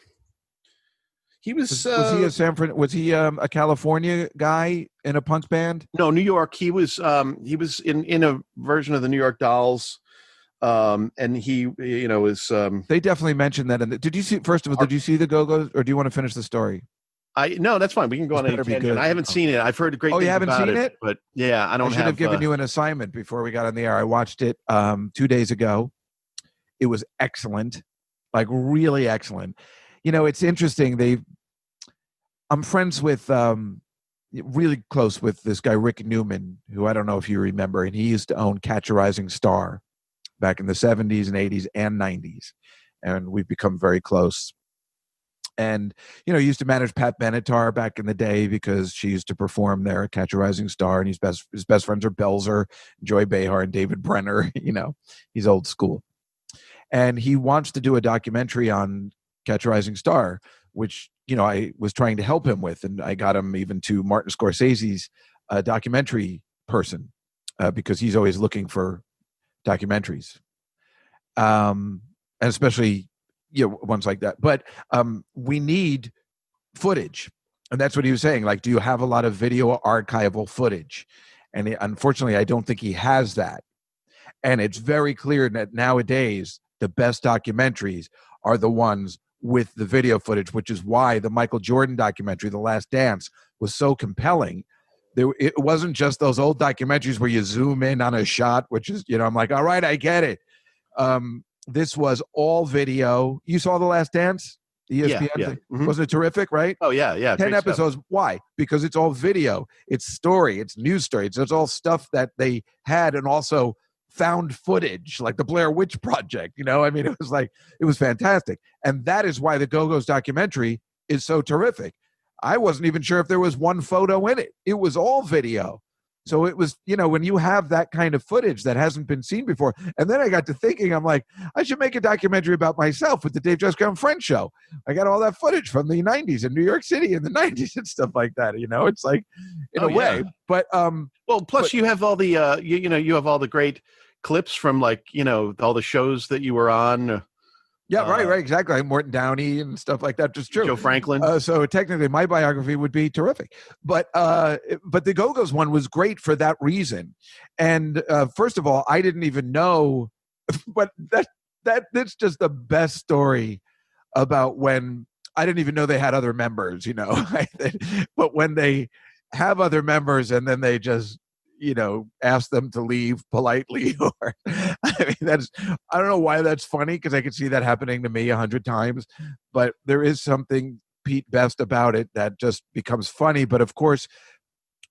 was. Was he a California guy in a punk band? No, New York. He was in a version of the New York Dolls. And he, is. They definitely mentioned that. Did you see? First of all, did you see the Go-Go's, or do you want to finish the story? No, that's fine. We can go on any tangent. I haven't seen it. I've heard great things about it. Oh, you haven't seen it? But yeah, I should have given you an assignment before we got on the air. I watched it 2 days ago. It was excellent, like really excellent. It's interesting. I'm friends with, really close with this guy Rick Newman, who I don't know if you remember, and he used to own Catch a Rising Star back in the 70s and 80s and 90s, and we've become very close. And he used to manage Pat Benatar back in the day because she used to perform there at Catch a Rising Star, and his best friends are Belzer, Joy Behar, and David Brenner. He's old school, and he wants to do a documentary on Catch a Rising Star, which I was trying to help him with, and I got him even to Martin Scorsese's documentary person because he's always looking for documentaries, and especially ones like that. But we need footage, and that's what he was saying. Like, do you have a lot of video archival footage? And unfortunately, I don't think he has that. And it's very clear that nowadays the best documentaries are the ones with the video footage, which is why the Michael Jordan documentary, The Last Dance, was so compelling. It wasn't just those old documentaries where you zoom in on a shot, which is, I'm like, all right, I get it. This was all video. You saw The Last Dance? ESPN? Yeah. Mm-hmm. Wasn't it terrific, right? Oh, yeah. 10 episodes. Stuff. Why? Because it's all video. It's story. It's news stories. It's all stuff that they had and also found footage, like the Blair Witch Project. It was fantastic. And that is why the Go-Go's documentary is so terrific. I wasn't even sure if there was one photo in it. It was all video. So it was, when you have that kind of footage that hasn't been seen before. And then I got to thinking, I'm like, I should make a documentary about myself with the Dave Juskow and Friends show. I got all that footage from the 90s in New York City in the 90s and stuff like that. It's like, in a way. But plus you have all the you have all the great clips from all the shows that you were on. Yeah, right, exactly. Like Morton Downey and stuff like that. Just true. Joe Franklin. So technically, my biography would be terrific, but the Go-Go's one was great for that reason. And first of all, I didn't even know, but that's just the best story about when I didn't even know they had other members. But when they have other members and then they just ask them to leave politely, or I don't know why that's funny, because I could see that happening to me 100 times, but there is something Pete Best about it that just becomes funny. But of course,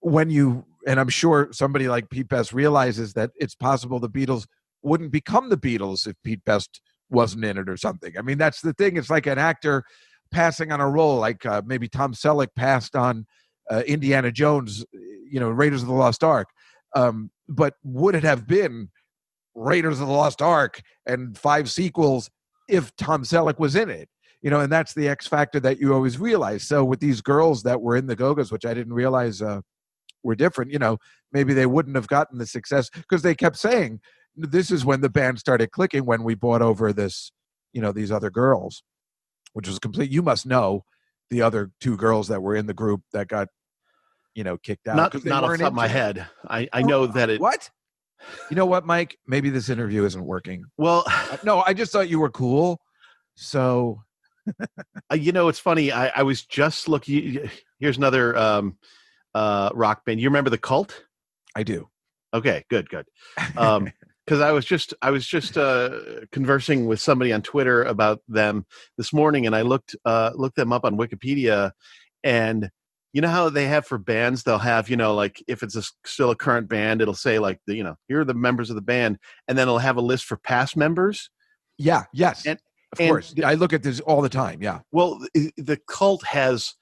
and I'm sure somebody like Pete Best realizes that it's possible the Beatles wouldn't become the Beatles if Pete Best wasn't in it or something. That's the thing. It's like an actor passing on a role, like maybe Tom Selleck passed on Indiana Jones, Raiders of the Lost Ark. But would it have been Raiders of the Lost Ark and 5 sequels if Tom Selleck was in it. And that's the X factor that you always realize. So with these girls that were in the Go-Go's, which I didn't realize were different, maybe they wouldn't have gotten the success because they kept saying, this is when the band started clicking, when we brought over this, these other girls, which was complete. You must know the other 2 girls that were in the group that got, kicked out. Not off the top of my head. I know that it. What? You know what, Mike? Maybe this interview isn't working. Well, no, I just thought you were cool. So, it's funny. I was just looking. Here's another rock band. You remember The Cult? I do. Okay, good. Because I was just conversing with somebody on Twitter about them this morning, and I looked them up on Wikipedia, and you know how they have for bands, they'll have, like if it's still a current band, it'll say like, here are the members of the band, and then it'll have a list for past members. Yeah. Yes. Of course. I look at this all the time. Yeah. Well, the Cult has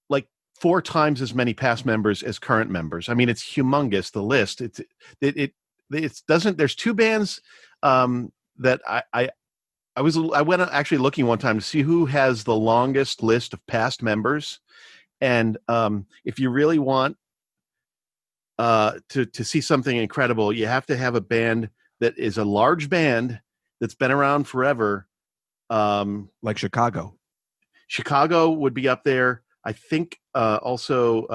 like 4 times as many past members as current members. I mean, it's humongous, the list. It doesn't. There's 2 bands that I went actually looking one time to see who has the longest list of past members, and if you really want to see something incredible, you have to have a band that is a large band that's been around forever, like Chicago. Chicago would be up there. I think also.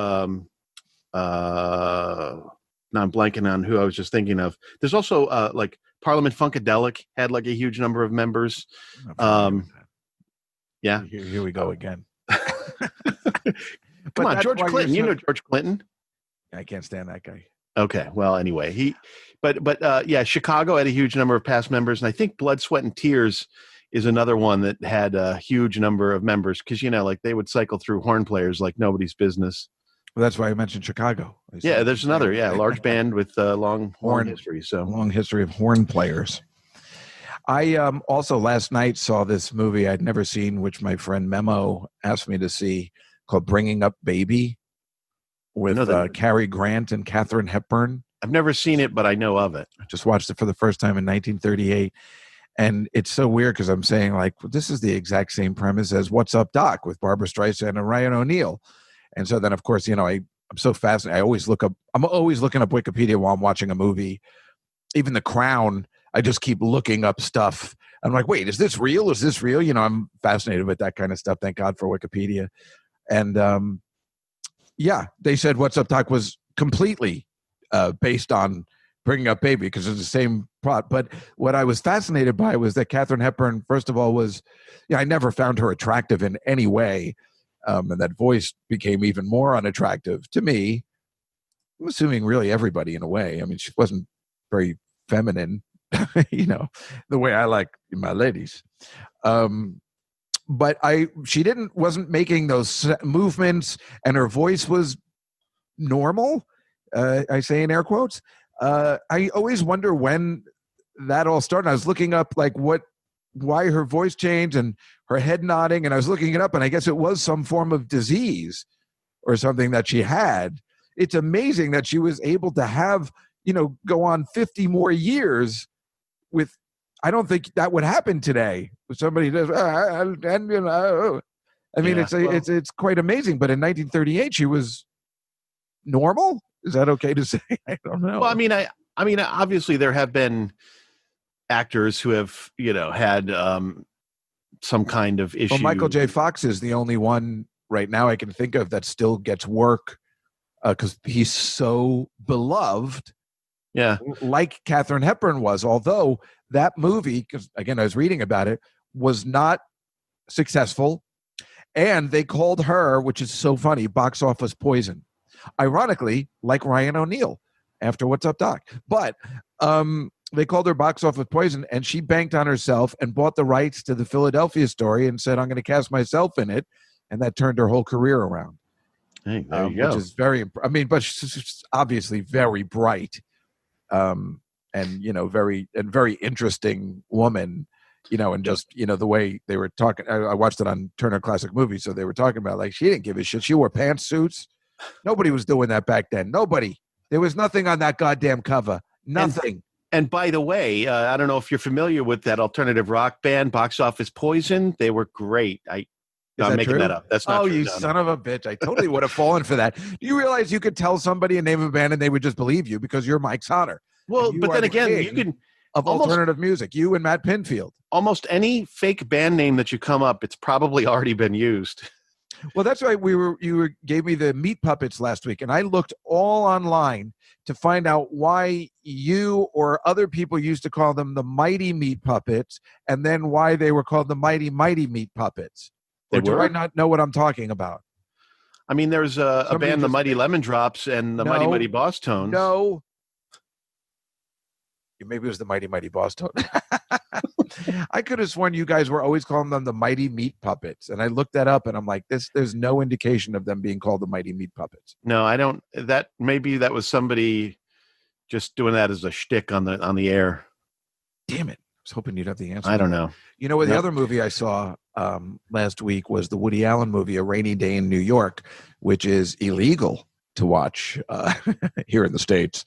Now I'm blanking on who I was just thinking of. There's also like Parliament Funkadelic had like a huge number of members. Yeah. Here we go again. Come on, George Clinton. You know George Clinton. I can't stand that guy. Okay. Well, anyway, yeah, Chicago had a huge number of past members, and I think Blood, Sweat, and Tears is another one that had a huge number of members because like they would cycle through horn players like nobody's business. Well, that's why I mentioned Chicago. Yeah, there's another large band with long horn history. So long history of horn players. I also last night saw this movie I'd never seen, which my friend Memo asked me to see, called Bringing Up Baby, with Cary Grant and Katharine Hepburn. I've never seen it, but I know of it. I just watched it for the first time in 1938. And it's so weird because I'm saying, like, well, this is the exact same premise as What's Up, Doc, with Barbra Streisand and Ryan O'Neal. And so then, of course, I'm so fascinated. I'm always looking up Wikipedia while I'm watching a movie. Even The Crown, I just keep looking up stuff. I'm like, wait, is this real? Is this real? I'm fascinated with that kind of stuff. Thank God for Wikipedia. And they said What's Up, Doc was completely based on Bringing Up Baby because it's the same plot. But what I was fascinated by was that Katharine Hepburn, first of all, I never found her attractive in any way. And that voice became even more unattractive to me. I'm assuming really everybody in a way. I mean, she wasn't very feminine, the way I like my ladies. But she wasn't making those movements, and her voice was normal. I say in air quotes. I always wonder when that all started. I was looking up why her voice changed and her head nodding, and I was looking it up, and I guess it was some form of disease or something that she had. It's amazing that she was able to have, go on 50 more years with. I don't think that would happen today. Somebody does, it's quite amazing. But in 1938, she was normal. Is that okay to say? I don't know. Well, I mean, obviously there have been actors who have, had some kind of issue. Well, Michael J. Fox is the only one right now I can think of that still gets work because he's so beloved. Yeah. Like Katharine Hepburn was, although that movie, because again, I was reading about it, was not successful. And they called her, which is so funny, box office poison. Ironically, like Ryan O'Neal after What's Up, Doc. But they called her box office poison, and she banked on herself and bought the rights to the Philadelphia story and said, I'm going to cast myself in it. And that turned her whole career around. Hey, there you go. Which is but she's obviously very bright. And very interesting woman, and just, the way they were talking. I watched it on Turner Classic Movies. So they were talking about she didn't give a shit. She wore pantsuits. Nobody was doing that back then. Nobody. There was nothing on that goddamn cover. Nothing. And by the way, I don't know if you're familiar with that alternative rock band, Box Office Poison. They were great. I'm making that up. That's not true. Oh, you son of a bitch. I totally would have fallen for that. Do you realize you could tell somebody a name of a band and they would just believe you because you're Mike Sauter? Well, but then again, you can of alternative music. You and Matt Pinfield. Almost any fake band name that you come up, it's probably already been used. Well, that's right. You gave me the Meat Puppets last week, and I looked all online to find out why you or other people used to call them the Mighty Meat Puppets, and then why they were called the Mighty Meat Puppets. Or do I not know what I'm talking about? I mean, there's a band, the Mighty Lemon Drops, and the Mighty Boss Tones. No. Maybe it was the Mighty Boss Tones. I could have sworn you guys were always calling them the Mighty Meat Puppets. And I looked that up and I'm like, there's no indication of them being called the Mighty Meat Puppets. No, I don't. Maybe that was somebody just doing that as a shtick on the air. Damn it. I was hoping you'd have the answer. I don't know. You know what? The other movie I saw last week was the Woody Allen movie, A Rainy Day in New York, which is illegal to watch here in the States.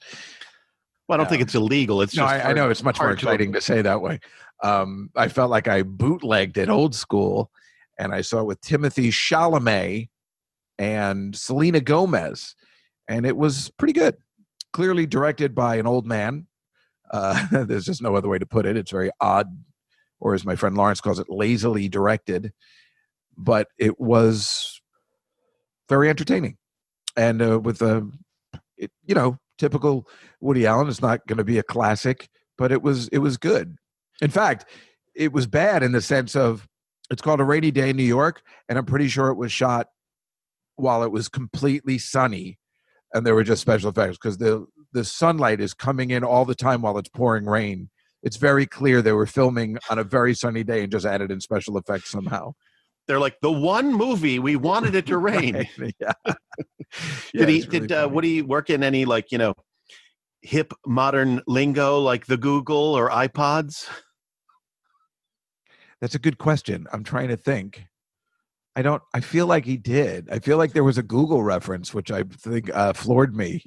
Well, I don't think it's illegal. It's just I know it's much more exciting to say that way. I felt like I bootlegged it old school, and I saw it with Timothy Chalamet and Selena Gomez, and it was pretty good. Clearly directed by an old man. There's just no other way to put it. It's very odd, or as my friend Lawrence calls it, lazily directed. But it was very entertaining, and with typical Woody Allen. It's not going to be a classic, but it was good. In fact, it was bad in the sense of it's called A Rainy Day in New York, and I'm pretty sure it was shot while it was completely sunny, and there were just special effects because the sunlight is coming in all the time while it's pouring rain. It's very clear they were filming on a very sunny day and just added in special effects somehow. They're like, the one movie we wanted it to rain. Right. Yeah. Did Woody work in any hip modern lingo like the Google or iPods? That's a good question. I'm trying to think. I feel like he did. I feel like there was a Google reference, which I think floored me,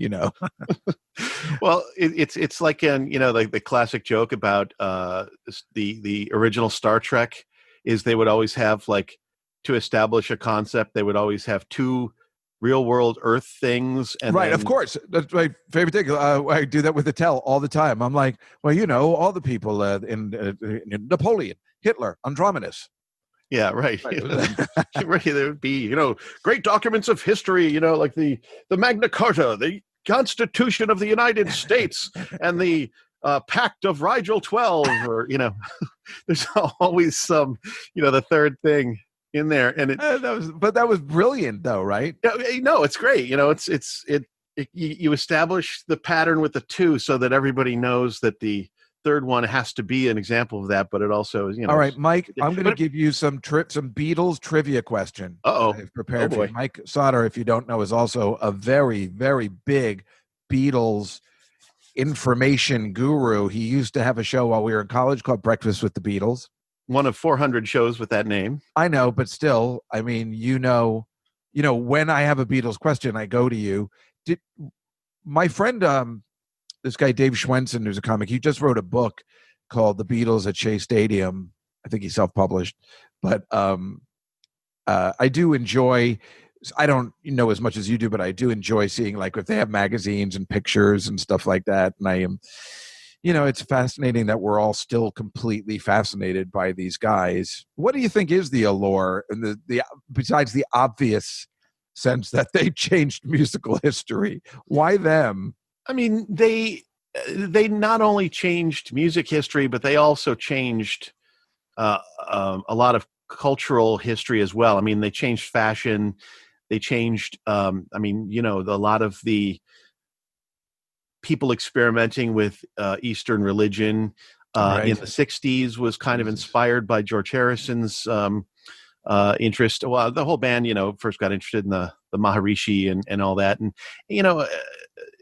Well, it's like the classic joke about the original Star Trek is they would always have to establish a concept, they would always have two real world Earth things. And right, of course. That's my favorite thing. I do that with Attell all the time. I'm like, well, all the people in Napoleon, Hitler, Andromedas. Yeah, right. There would be, great documents of history, like the Magna Carta, the Constitution of the United States, and the Pact of Rigel 12, or, there's always some, the third thing in there. And that was brilliant though, right? No, it's great. You establish the pattern with the two so that everybody knows that the third one has to be an example of that, but it also is, All right, Mike, I'm going to give you some Beatles trivia question. I've prepared for you. Mike Sauter, if you don't know, is also a very, very big Beatles information guru. He used to have a show while we were in college called Breakfast with the Beatles. One of 400 shows with that name. I know, but still, I mean, when I have a Beatles question, I go to you. My friend, this guy, Dave Schwensen, who's a comic, he just wrote a book called The Beatles at Shea Stadium. I think he self-published. But I do enjoy, I don't know as much as you do, but I do enjoy seeing if they have magazines and pictures and stuff like that. And I am, it's fascinating that we're all still completely fascinated by these guys. What do you think is the allure, and the besides the obvious sense that they changed musical history? Why them? I mean, they not only changed music history, but they also changed a lot of cultural history as well. I mean, they changed fashion. They changed, a lot of the people experimenting with Eastern religion in the 60s was kind of inspired by George Harrison's interest. Well, the whole band, first got interested in the Maharishi and all that. And,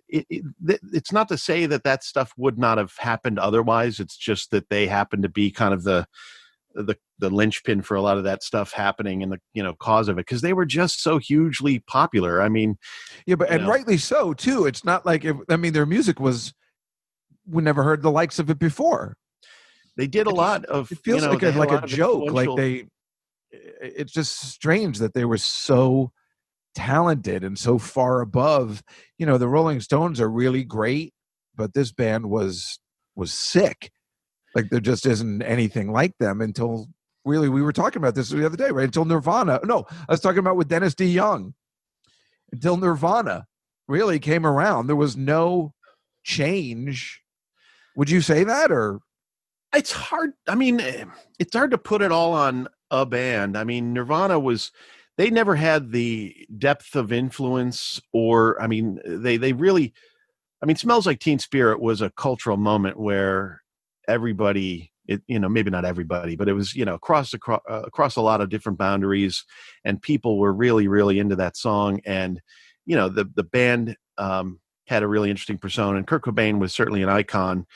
it's not to say that stuff would not have happened otherwise. It's just that they happen to be kind of the linchpin for a lot of that stuff happening and the cause of it, because they were just so hugely popular. I mean, yeah, but and rightly so too. It's not like their music was we never heard the likes of it before. They did a lot of. It feels like a joke. Like it's just strange that they were so talented and so far above. The Rolling Stones are really great, but this band was sick. Like there just isn't anything like them until really we were talking about this the other day, right? Until Nirvana. No, I was talking about with Dennis DeYoung. Until Nirvana really came around, there was no change. Would you say that, or? It's hard. I mean, it's hard to put it all on a band. I mean, Nirvana they never had the depth of influence, or, I mean, they really, I mean, Smells Like Teen Spirit was a cultural moment where everybody, maybe not everybody, but it was, across a lot of different boundaries, and people were really, really into that song. And, the band had a really interesting persona, and Kurt Cobain was certainly an icon.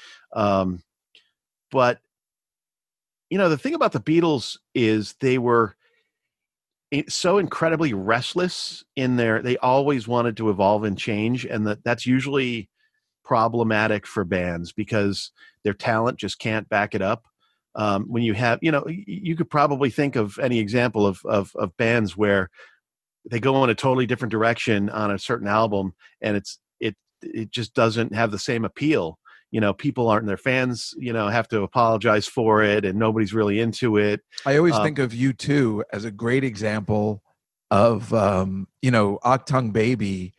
But, the thing about the Beatles is they were so incredibly restless they always wanted to evolve and change. And that's usually problematic for bands because their talent just can't back it up. When you have, you could probably think of any example of bands where they go in a totally different direction on a certain album, and it just doesn't have the same appeal. People aren't, their fans, have to apologize for it, and nobody's really into it. I always think of U2 as a great example of, Achtung Baby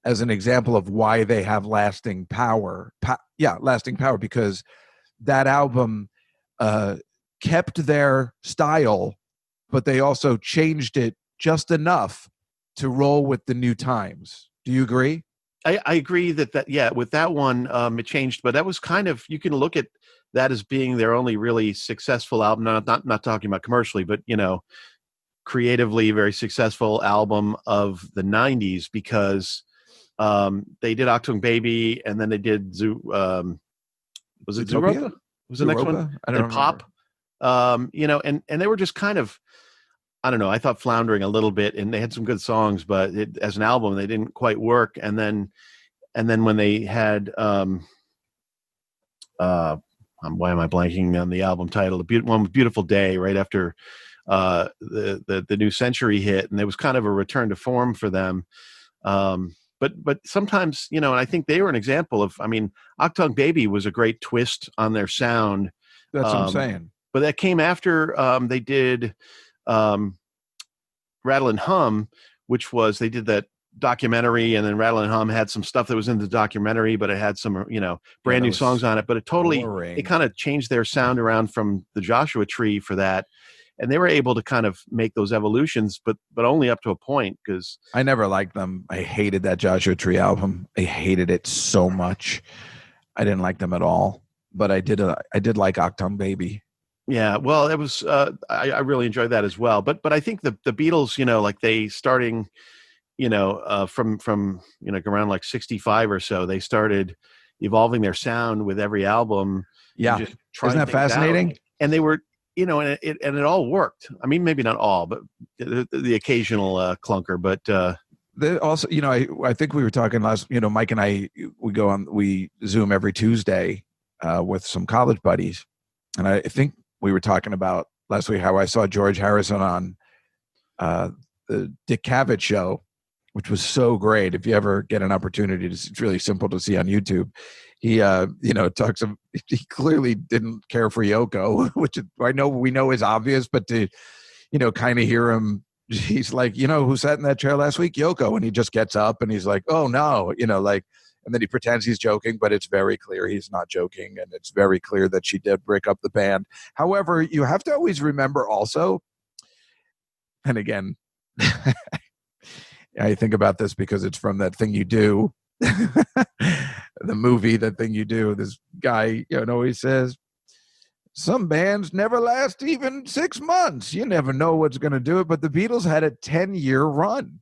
as an example of why they have lasting power. Lasting power, because that album kept their style, but they also changed it just enough to roll with the new times. Do you agree? I agree that with that one, it changed, but that was kind of, you can look at that as being their only really successful album. Not talking about commercially, but, creatively very successful album of the 90s, because they did Achtung Baby, and then they did was it Zooropa? Was the next one? I don't remember. Pop. And they were just kind of, I don't know, I thought floundering a little bit, and they had some good songs, but as an album, they didn't quite work. And then when they had, why am I blanking on the album title? The one with Beautiful Day, right after the New Century hit, and it was kind of a return to form for them. But sometimes, and I think they were an example of, I mean, Achtung Baby was a great twist on their sound. That's what I'm saying. But that came after they did Rattle and Hum, which was, they did that documentary, and then Rattle and Hum had some stuff that was in the documentary, but it had some, brand new songs on it, but it kind of changed their sound around from the Joshua Tree for that. And they were able to kind of make those evolutions, but only up to a point, because I never liked them. I hated that Joshua Tree album. I hated it so much. I didn't like them at all, but I did like Achtung Baby. Yeah, well, it was. I really enjoyed that as well. But I think the Beatles, like they starting, from around like 65 or so, they started evolving their sound with every album. Yeah, isn't that fascinating? Out. And they were, and it all worked. I mean, maybe not all, but the occasional clunker. But also, I think we were talking last. Mike and I, we Zoom every Tuesday with some college buddies, and I think we were talking about last week how I saw George Harrison on the Dick Cavett show, which was so great. If you ever get an opportunity, it's really simple to see on YouTube. He, he clearly didn't care for Yoko, which we know is obvious, but to, kind of hear him, he's like, who sat in that chair last week? Yoko. And he just gets up and he's like, oh no, and then he pretends he's joking, but it's very clear he's not joking. And it's very clear that she did break up the band. However, you have to always remember also, and again, I think about this because it's from That Thing You Do, the movie, That Thing You Do. This guy, he says, some bands never last even 6 months. You never know what's going to do it. But the Beatles had a 10-year run.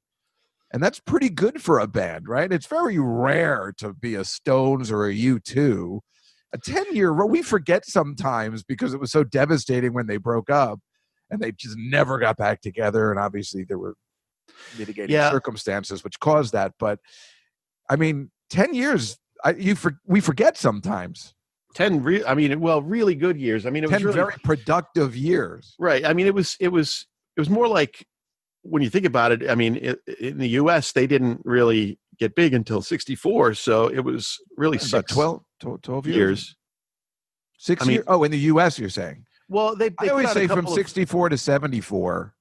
And that's pretty good for a band, right? It's very rare to be a Stones or a U2. A 10-year run, we forget sometimes because it was so devastating when they broke up and they just never got back together. And obviously there were mitigating circumstances which caused that. But, I mean, 10 years, we forget sometimes. 10 really good years. I mean, it was 10 really very productive years. right. I mean, it was more like, when you think about it, I mean, in the U.S., they didn't really get big until 64. So it was really About 12 years. 6 years? Oh, in the U.S., you're saying? Well, they I always say from 64 to 74.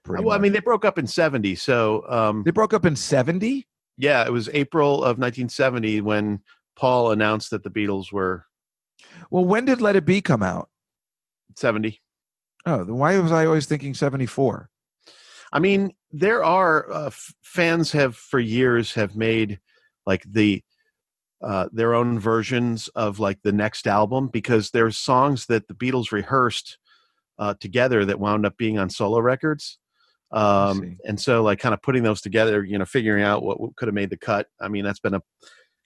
Well, I mean, they broke up in 70. So they broke up in 70? Yeah, it was April of 1970 when Paul announced that the Beatles were. Well, when did Let It Be come out? 70. Oh, then why was I always thinking 74? I mean, there are fans for years have made like their own versions of like the next album, because there's songs that the Beatles rehearsed together that wound up being on solo records. And so like kind of putting those together, figuring out what could have made the cut. I mean, that's been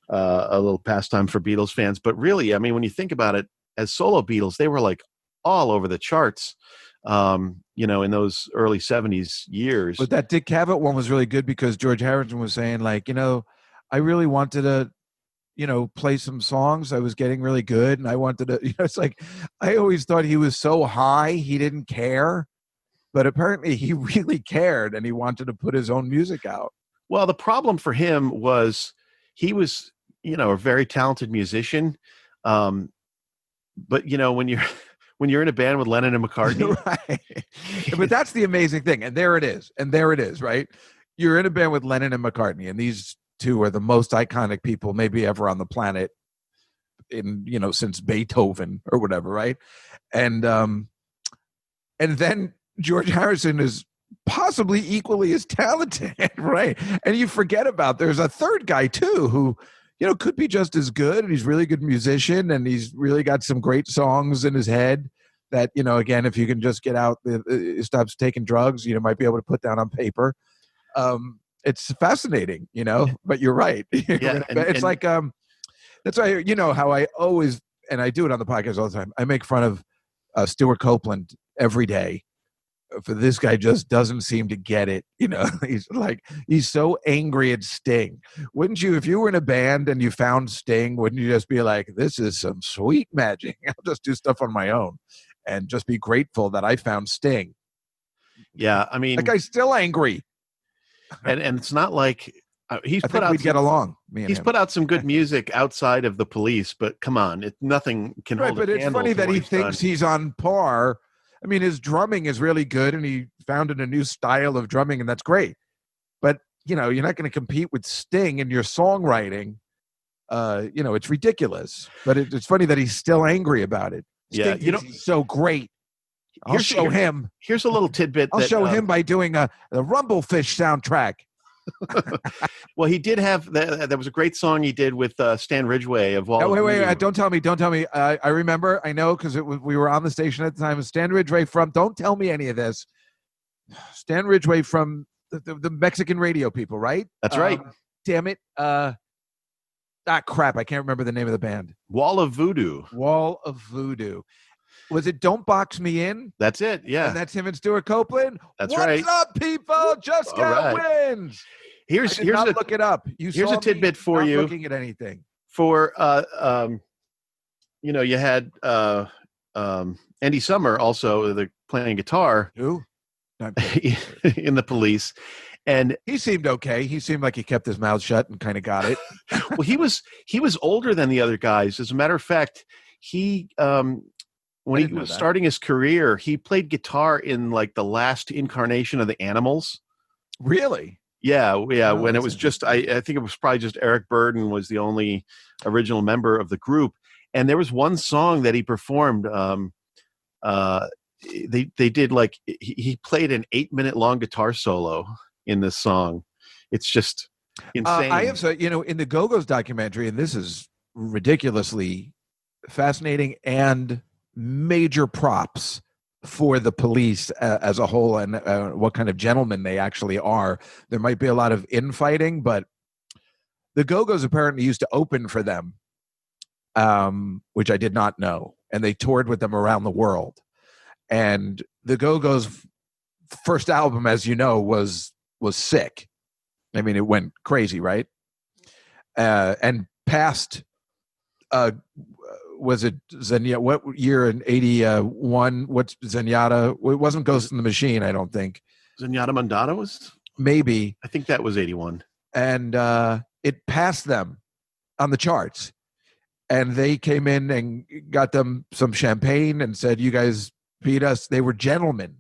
a little pastime for Beatles fans, but really, I mean, when you think about it, as solo Beatles, they were like all over the charts, in those early 70s years. But that Dick Cavett one was really good because George Harrison was saying like, I really wanted to, play some songs. I was getting really good. And I wanted to, it's like, I always thought he was so high, he didn't care. But apparently he really cared and he wanted to put his own music out. Well, the problem for him was he was, a very talented musician. But, when you're in a band with Lennon and McCartney. Right. But that's the amazing thing. And there it is, right? You're in a band with Lennon and McCartney, and these two are the most iconic people maybe ever on the planet since Beethoven or whatever, right? And then George Harrison is possibly equally as talented, right? And you forget about there's a third guy too who, could be just as good, and he's a really good musician, and he's really got some great songs in his head that, again, if you can just get out, stops taking drugs, might be able to put down on paper. It's fascinating, but you're right. It's like, that's why, how I always, and I do it on the podcast all the time, I make fun of Stuart Copeland every day. For this guy just doesn't seem to get it. He's so angry at Sting. Wouldn't you, if you were in a band and you found Sting, wouldn't you just be like, this is some sweet magic. I'll just do stuff on my own and just be grateful that I found Sting. Yeah. I mean, that guy's still angry. And it's not like we'd get along. He's put out some good music outside of the Police, but come on, nothing can hold a candle. But it's funny that he thinks he's on par. I mean, his drumming is really good, and he founded a new style of drumming, and that's great. But, you're not going to compete with Sting in your songwriting. It's ridiculous. But it's funny that he's still angry about it. Sting he's so great. I'll show him. Here's a little tidbit. I'll show him by doing the Rumblefish soundtrack. Well, he did have that was a great song he did with Stan Ridgway of all. Wait! Don't tell me. I remember. I know because we were on the station at the time. Stan Ridgway from. Don't tell me any of this. Stan Ridgway from the Mexican radio people, right? That's right. Damn it! Crap! I can't remember the name of the band. Wall of Voodoo. Was it Don't Box Me In? That's it, yeah. And that's him and Stuart Copeland? That's right. What's up, people? Just got wins. Here's look it up. Here's a tidbit for you. Looking at anything. For you had Andy Summer also playing guitar. Who? In the Police. And he seemed okay. He seemed like he kept his mouth shut and kind of got it. Well, he was older than the other guys. As a matter of fact, he when he was starting his career, he played guitar in like the last incarnation of the Animals. Yeah. Oh, when it was just, I think it was probably just Eric Burden was the only original member of the group. And there was one song that he performed. They did like, he played an 8-minute long guitar solo in this song. It's just insane. I have, in the Go-Go's documentary, and this is ridiculously fascinating and major props for the Police as a whole and what kind of gentlemen they actually are. There might be a lot of infighting, but the Go-Go's apparently used to open for them, which I did not know. And they toured with them around the world. And the Go-Go's first album, as you know, was Sick. I mean, it went crazy, right? And passed. Was it Zenyatta? What year in 81? What's Zenyatta? It wasn't Ghost in the Machine, I don't think. Zenyatta Mondatta was? Maybe. I think that was 81. And it passed them on the charts. And they came in and got them some champagne and said, you guys beat us. They were gentlemen.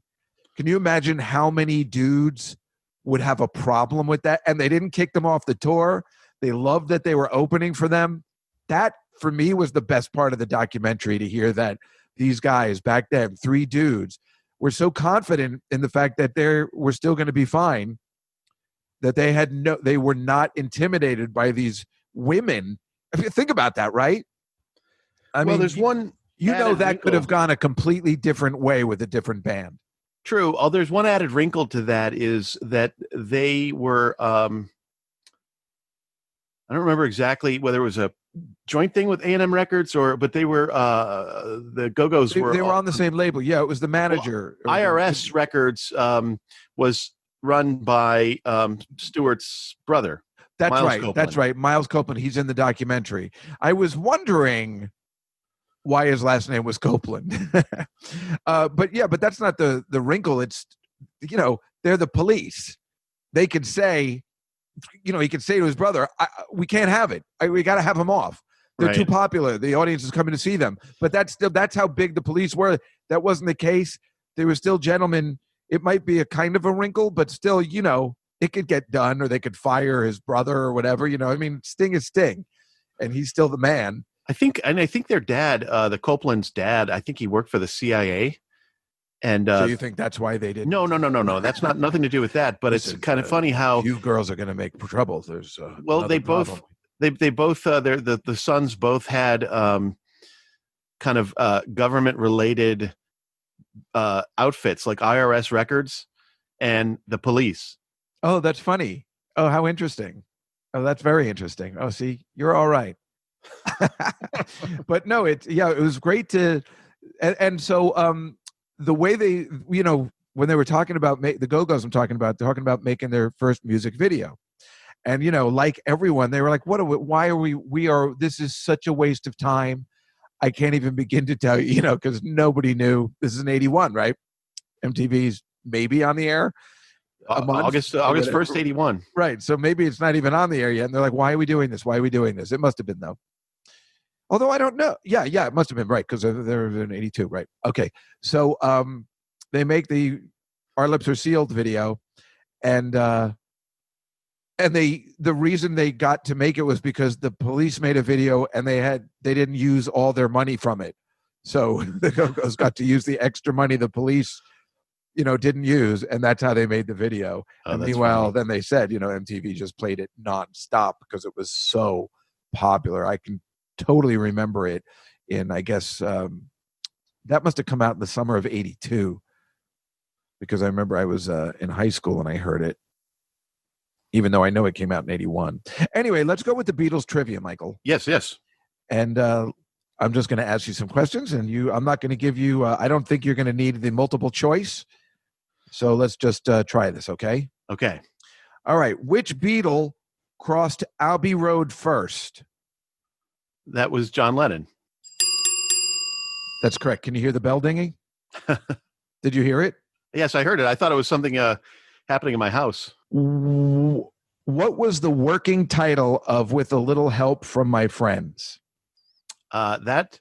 Can you imagine how many dudes would have a problem with that? And they didn't kick them off the tour. They loved that they were opening for them. That, for me, was the best part of the documentary, to hear that these guys back then, 3 dudes, were so confident in the fact that they were still going to be fine, that they were not intimidated by these women. I mean, think about that, right? I mean, there's one. That could have gone a completely different way with a different band. True. Oh, there's one added wrinkle to that, is that they were. I don't remember exactly whether it was a joint thing with A&M Records but they were the Go-Go's were. They were on the same label. Yeah, it was the manager. Well, IRS Records was run by Stewart's brother. That's Miles right. Copeland. That's right. Miles Copeland. He's in the documentary. I was wondering why his last name was Copeland. But that's not the wrinkle. It's, they're the police. They could say, he could say to his brother, we can't have it. We got to have them off. They're too popular. The audience is coming to see them. But that's how big the police were. That wasn't the case. They were still gentlemen. It might be a kind of a wrinkle, but still, it could get done, or they could fire his brother or whatever. Sting is Sting, and he's still the man. I think their dad, the Copeland's dad, I think he worked for the CIA. And so you think that's why they didn't? No. That's nothing to do with that. But it's kind of funny how you girls are going to make trouble. There's they both the sons both had kind of government related outfits, like IRS Records and the police. Oh, that's funny. Oh, how interesting. Oh, that's very interesting. Oh, see, you're all right. But no, it was great to, and so the way they, when they were talking about the Go-Go's, they're talking about making their first music video, and like everyone, they were like, why are this is such a waste of time. I can't even begin to tell you, because nobody knew. This is in 81, right? MTV's maybe on the air. August 1st, 81. Right. So maybe it's not even on the air yet. And they're like, why are we doing this? Why are we doing this? It must have been, though. Although I don't know. Yeah, it must have been, right, because they're in 82, right? Okay. So they make the Our Lips Are Sealed video, and the reason they got to make it was because the police made a video and they didn't use all their money from it. So the Go-Go's got to use the extra money the police didn't use, and that's how they made the video. Oh, and meanwhile, then they said, MTV just played it nonstop because it was so popular. I can totally remember it in, I guess, that must have come out in the summer of 82, because I remember I was in high school and I heard it, even though I know it came out in 81. Anyway, let's go with the Beatles trivia, Michael. Yes. And I'm just going to ask you some questions, and I'm not going to give you, I don't think you're going to need the multiple choice. So let's just try this, okay? Okay. All right. Which Beatle crossed Abbey Road first? That was John Lennon. That's correct. Can you hear the bell dinging? Did you hear it? Yes, I heard it. I thought it was something happening in my house. What was the working title of With a Little Help from My Friends? That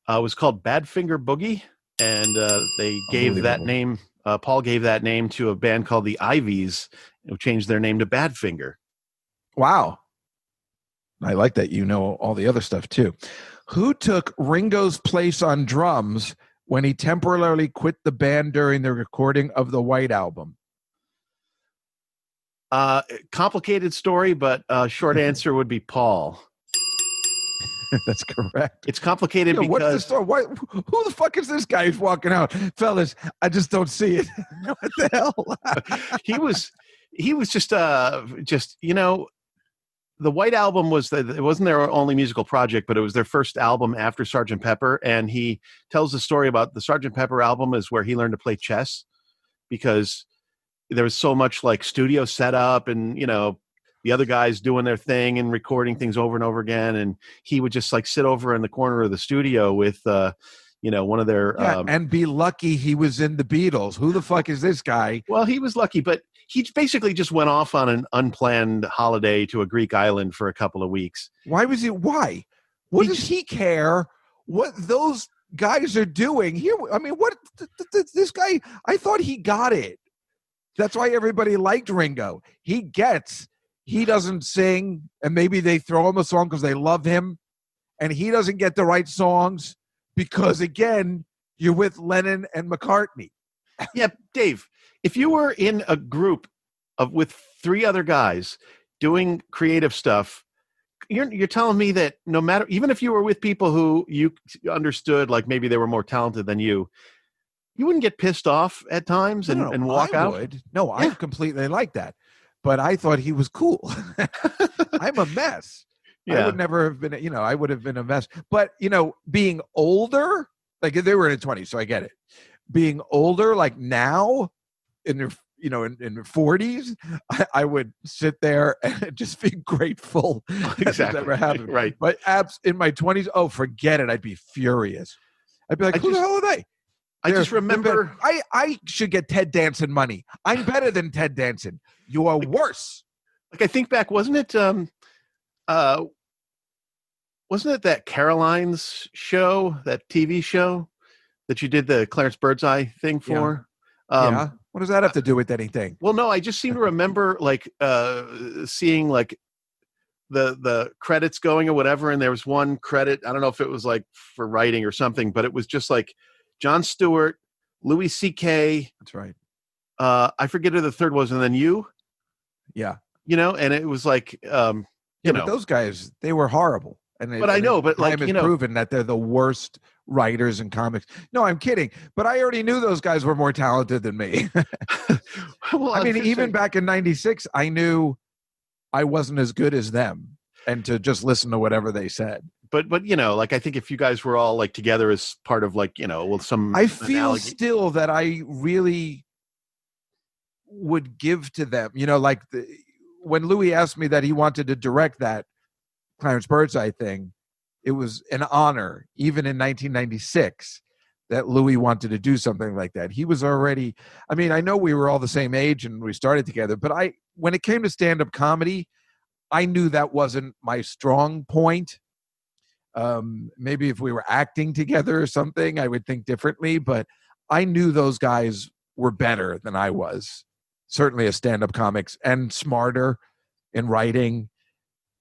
was called Badfinger Boogie, and they gave that name. Paul gave that name to a band called the Ivies, who changed their name to Badfinger. Wow. I like that you know all the other stuff, too. Who took Ringo's place on drums when he temporarily quit the band during the recording of the White Album? Complicated story, but short answer would be Paul. That's correct. It's complicated because... What's the story? Who the fuck is this guy who's walking out? Fellas, I just don't see it. What the hell? He was just the White Album it wasn't their only musical project, but it was their first album after Sgt. Pepper. And he tells the story about the Sgt. Pepper album is where he learned to play chess, because there was so much like studio setup and, the other guys doing their thing and recording things over and over again. And he would just like sit over in the corner of the studio with, one of their... and be lucky he was in the Beatles. Who the fuck is this guy? Well, he was lucky, but he basically just went off on an unplanned holiday to a Greek island for a couple of weeks. Why? What does he care what those guys are doing here? I mean, what this guy, I thought he got it. That's why everybody liked Ringo. He doesn't sing, and maybe they throw him a song because they love him, and he doesn't get the right songs because, again, you're with Lennon and McCartney. Yeah, Dave, if you were in a group with three other guys doing creative stuff, you're telling me that no matter, even if you were with people who you understood, like maybe they were more talented than you wouldn't get pissed off at times and walk out? No, I completely like that. But I thought he was cool. I'm a mess. Yeah. I would never have been, I would have been a mess. But, being older, like they were in their 20s, so I get it. Being older, like now, in their in their 40s, I would sit there and just be grateful exactly. That never happened. Right. But in my 20s, oh, forget it. I'd be furious. I'd be like, who the hell are they? I just remember. I should get Ted Danson money. I'm better than Ted Danson. You are worse. Like I think back, wasn't it that Caroline's show, that TV show that you did the Clarence Birdseye thing for? Yeah. What does that have to do with anything? Well, no, I just seem to remember like seeing like the credits going or whatever, and there was one credit. I don't know if it was like for writing or something, but it was just like Jon Stewart, Louis C.K. That's right. I forget who the third was, and then you. Yeah. And it was like, but those guys, they were horrible. But I know, but like, proven that they're the worst writers in comics. No, I'm kidding. But I already knew those guys were more talented than me. Well, I mean, even back in 96, I knew I wasn't as good as them, and to just listen to whatever they said. But like I think if you guys were all like together as part of like, some I feel still that I really would give to them, like when Louis asked me that he wanted to direct that Clarence Birdseye thing, it was an honor, even in 1996, that Louis wanted to do something like that. He was already, I mean, I know we were all the same age and we started together, but when it came to stand-up comedy, I knew that wasn't my strong point. Maybe if we were acting together or something, I would think differently, but I knew those guys were better than I was, certainly as stand-up comics, and smarter in writing.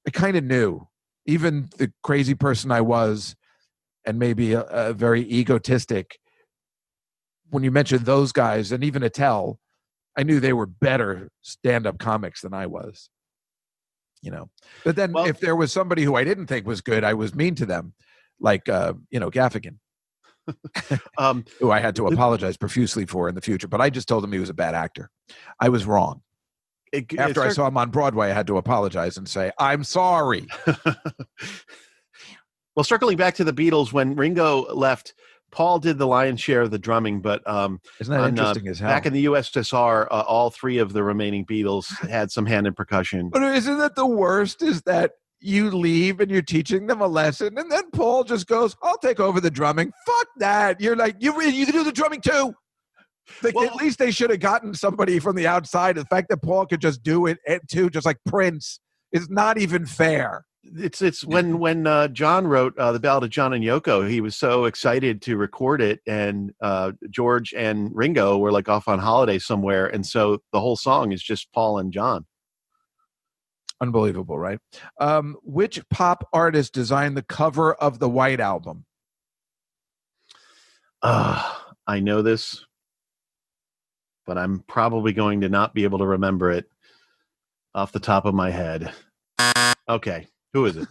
I kind of knew, even the crazy person I was, and maybe a very egotistic, when you mentioned those guys, and even Attell, I knew they were better stand-up comics than I was. But then if there was somebody who I didn't think was good, I was mean to them, like Gaffigan, who I had to apologize profusely for in the future. But I just told him he was a bad actor. I was wrong. After I saw him on Broadway, I had to apologize and say, I'm sorry. Well, circling back to the Beatles, when Ringo left, Paul did the lion's share of the drumming, but isn't that interesting as hell? Back in the USSR, all three of the remaining Beatles had some hand in percussion. But isn't that the worst, is that you leave and you're teaching them a lesson, and then Paul just goes, I'll take over the drumming. Fuck that. You're like, you can do the drumming too. Like, at least they should have gotten somebody from the outside. The fact that Paul could just do it too, just like Prince, is not even fair. It's when John wrote the Ballad of John and Yoko, he was so excited to record it, and George and Ringo were like off on holiday somewhere, and so the whole song is just Paul and John. Unbelievable, right? Which pop artist designed the cover of the White Album? I know this, but I'm probably going to not be able to remember it off the top of my head. Okay. Who is it?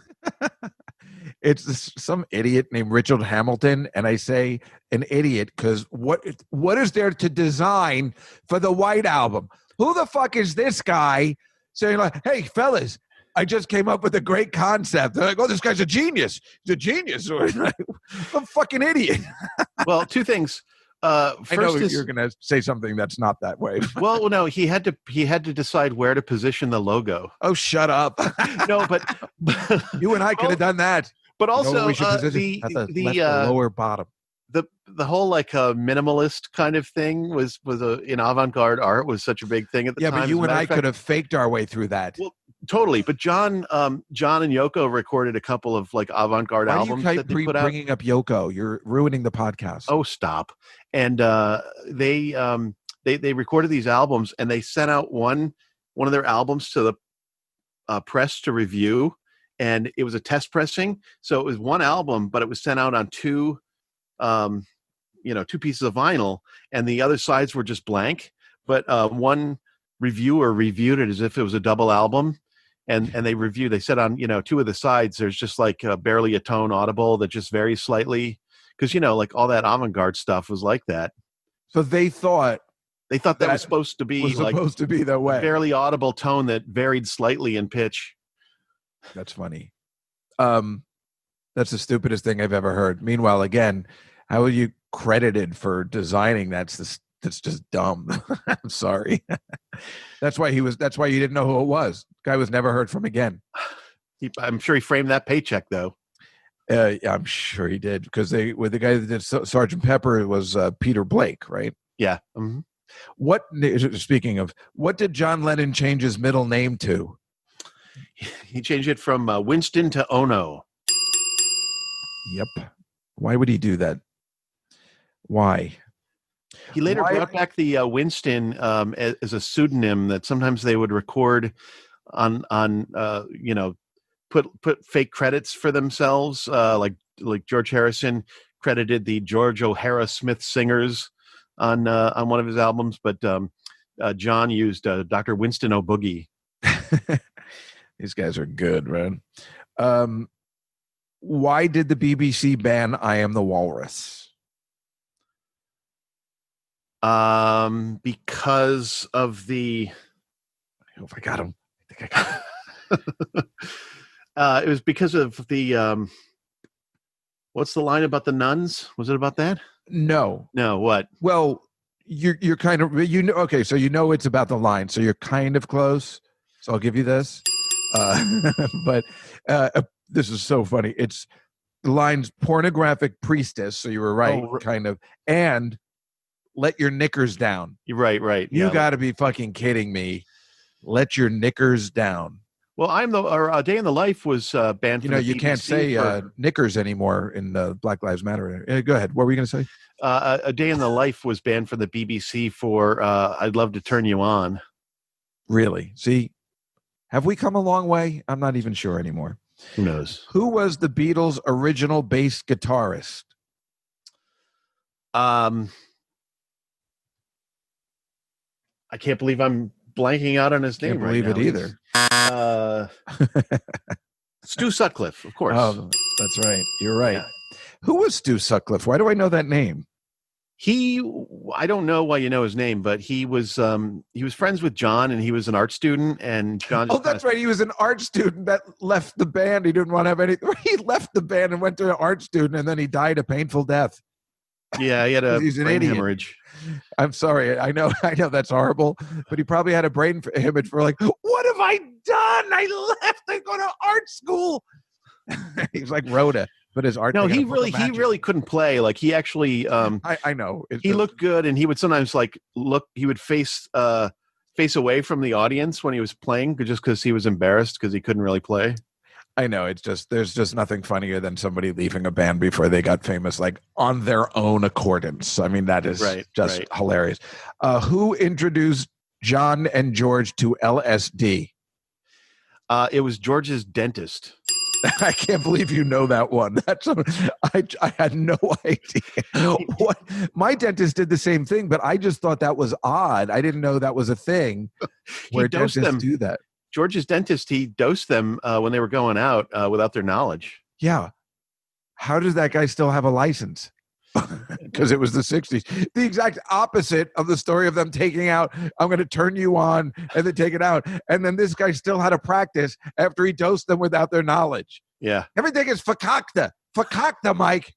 It's some idiot named Richard Hamilton, and I say an idiot because what is there to design for the White Album? Who the fuck is this guy saying like, hey, fellas, I just came up with a great concept. They're like, oh, this guy's a genius. He's a genius. I'm a fucking idiot. Well, two things. I know first you're going to say something that's not that way. well, no, he had to decide where to position the logo. Oh, shut up! No, but you and I could have done that. But also, the left or lower bottom. The whole like minimalist kind of thing was in avant-garde art was such a big thing at the time. Yeah, but you and I could have faked our way through that. Well, totally. But John and Yoko recorded a couple of like avant-garde albums that they put out. Bringing up Yoko, you're ruining the podcast. Oh, stop! And they recorded these albums, and they sent out one of their albums to the press to review, and it was a test pressing. So it was one album, but it was sent out on two pieces of vinyl, and the other sides were just blank. But one reviewer reviewed it as if it was a double album, and they said on two of the sides there's just like barely a tone audible that just varies slightly, because like all that avant-garde stuff was like that. So they thought that was supposed to be that way, a barely audible tone that varied slightly in pitch. That's funny. That's the stupidest thing I've ever heard. Meanwhile, again, how are you credited for designing that's just dumb. I'm sorry. That's why you didn't know who it was. Guy was never heard from again. I'm sure he framed that paycheck though. Yeah, I'm sure he did, because the guy that did Sgt. Pepper was Peter Blake, right? Yeah. Mm-hmm. Speaking of, what did John Lennon change his middle name to? He changed it from Winston to Ono. Yep. Why would he do that? Why? He later brought back the Winston as a pseudonym that sometimes they would record on put fake credits for themselves, like George Harrison credited the George O'Hara Smith Singers on one of his albums, but John used Dr. Winston O'Boogie. These guys are good, man. Why did the BBC ban I Am the Walrus? Because of the... I hope I got him. I think I got him. It was because of the... what's the line about the nuns? Was it about that? No. What? Well, you're kind of... Okay, so it's about the line, so you're kind of close. So I'll give you this. But this is so funny. It's the line's pornographic priestess, so you were right, kind of, and let your knickers down. You're right. You got to be fucking kidding me. Let your knickers down. Well, A Day in the Life was banned from the you BBC can't say knickers anymore in Black Lives Matter. Go ahead. What were you going to say? A Day in the Life was banned from the BBC for I'd Love to Turn You On. Really? See, have we come a long way? I'm not even sure anymore. Who knows? Who was the Beatles' original bass guitarist? I can't believe I'm blanking out on his name right now. Can't believe it either. Stu Sutcliffe, of course. Oh, that's right. You're right. Yeah. Who was Stu Sutcliffe? Why do I know that name? I don't know why you know his name, but he was friends with John, and he was an art student, and John. That's right. He was an art student that left the band. He didn't want to have any. He left the band and went to an art student, and then he died a painful death. Yeah, he had a He's an brain idiot. hemorrhage. I'm sorry. I know that's horrible, but he probably had a brain hemorrhage for like, what have I done? I left to go to art school. He's like Rhoda. But his art. No, he really couldn't play. Like he actually. I know. He looked good, and he would sometimes he would face away from the audience when he was playing, just because he was embarrassed because he couldn't really play. I know. It's just there's just nothing funnier than somebody leaving a band before they got famous, like on their own accordance. I mean, that is just hilarious. Who introduced John and George to LSD? It was George's dentist. I can't believe you know that one. I had no idea. What my dentist did the same thing, but I just thought that was odd. I didn't know that was a thing where dentists do that. George's dentist, he dosed them when they were going out without their knowledge. Yeah. How does that guy still have a license? Because it was the 60s. The exact opposite of the story of them taking out, I'm going to turn you on, and then take it out. And then this guy still had to practice after he dosed them without their knowledge. Yeah. Everything is fakakta. Fakakta, Mike.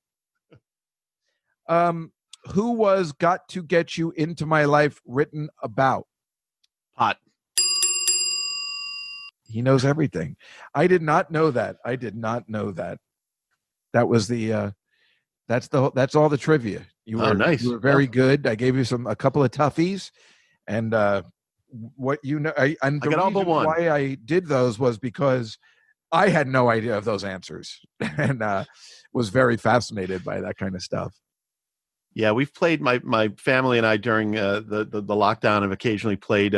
who was Got to Get You Into My Life written about? Pot. He knows everything. I did not know that. That was the that's all the trivia. Nice. You were very good. I gave you a couple of toughies, and what you know, I got all but one. Why I did those was because I had no idea of those answers, and was very fascinated by that kind of stuff. Yeah, we've played my family and I during the lockdown have occasionally played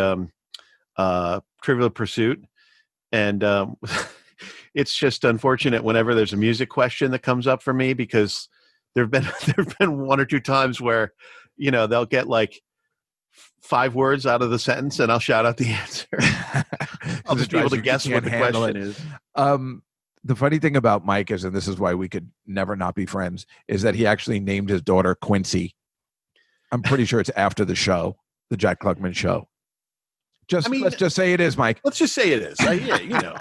Trivial Pursuit, and it's just unfortunate whenever there's a music question that comes up for me, because there've been one or two times where, you know, they'll get like 5 words out of the sentence and I'll shout out the answer. I'll just be able to guess what the question is. The funny thing about Mike is, and this is why we could never not be friends, is that he actually named his daughter Quincy. I'm pretty sure it's after the show, the Jack Klugman show. Let's just say it is, Mike. Let's just say it is. Yeah, you know.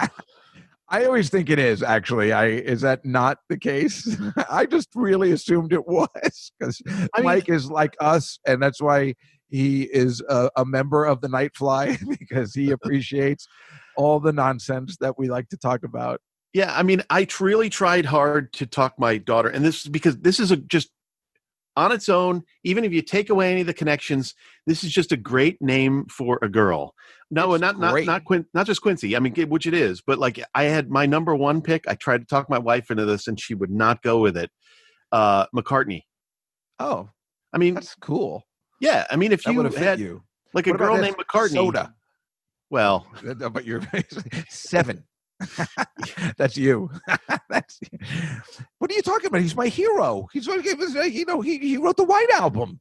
I always think it is, actually. Is that not the case? I just really assumed it was, because Mike is like us, and that's why he is a member of the Nightfly, because he appreciates all the nonsense that we like to talk about. Yeah, I mean, I really tried hard to talk my daughter, and this is because this is just on its own. Even if you take away any of the connections, this is just a great name for a girl. No, not just Quincy. I mean, which it is, but like I had my number one pick. I tried to talk my wife into this, and she would not go with it. McCartney. Oh, I mean, that's cool. Yeah, I mean, if you had like a girl named McCartney, Sauter. Well, but you're 7. That's you. What are you talking about? He's my hero. He wrote the White Album.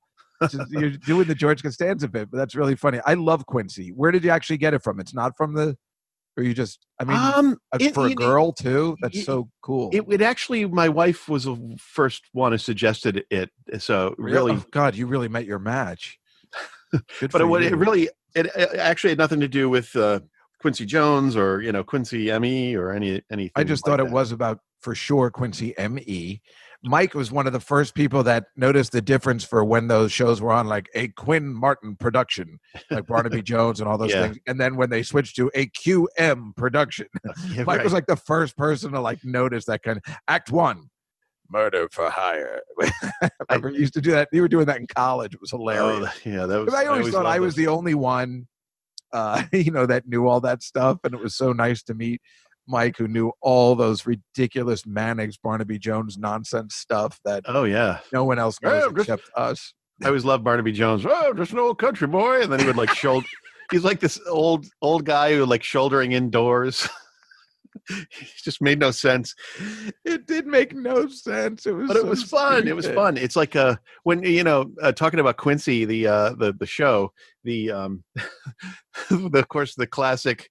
You're doing the George Costanza bit, but that's really funny. I love Quincy. Where did you actually get it from? It's not from or you just, for a girl too? That's so cool. It actually, my wife was the first one who suggested it. So really, oh, God, you really met your match. But it actually had nothing to do with Quincy Jones or, you know, Quincy M.E. or anything. I just thought it was about, for sure, Quincy M.E. Mike was one of the first people that noticed the difference for when those shows were on, like a Quinn Martin production, like Barnaby Jones and all those things. And then when they switched to a QM production, Mike was like the first person to like notice that kind of Act 1. Murder for hire. I used to do that. You were doing that in college. It was hilarious. Oh, yeah, that was. I always thought I was the only one, that knew all that stuff, and it was so nice to meet Mike, who knew all those ridiculous Mannix, Barnaby Jones nonsense stuff that. Oh yeah, no one else knows except us. I always loved Barnaby Jones. Oh, just an old country boy, and then he would like shoulder. He's like this old guy who like shouldering indoors. It just made no sense. It did make no sense. It was fun. Stupid. It was fun. It's like when talking about Quincy, the show, of course the classic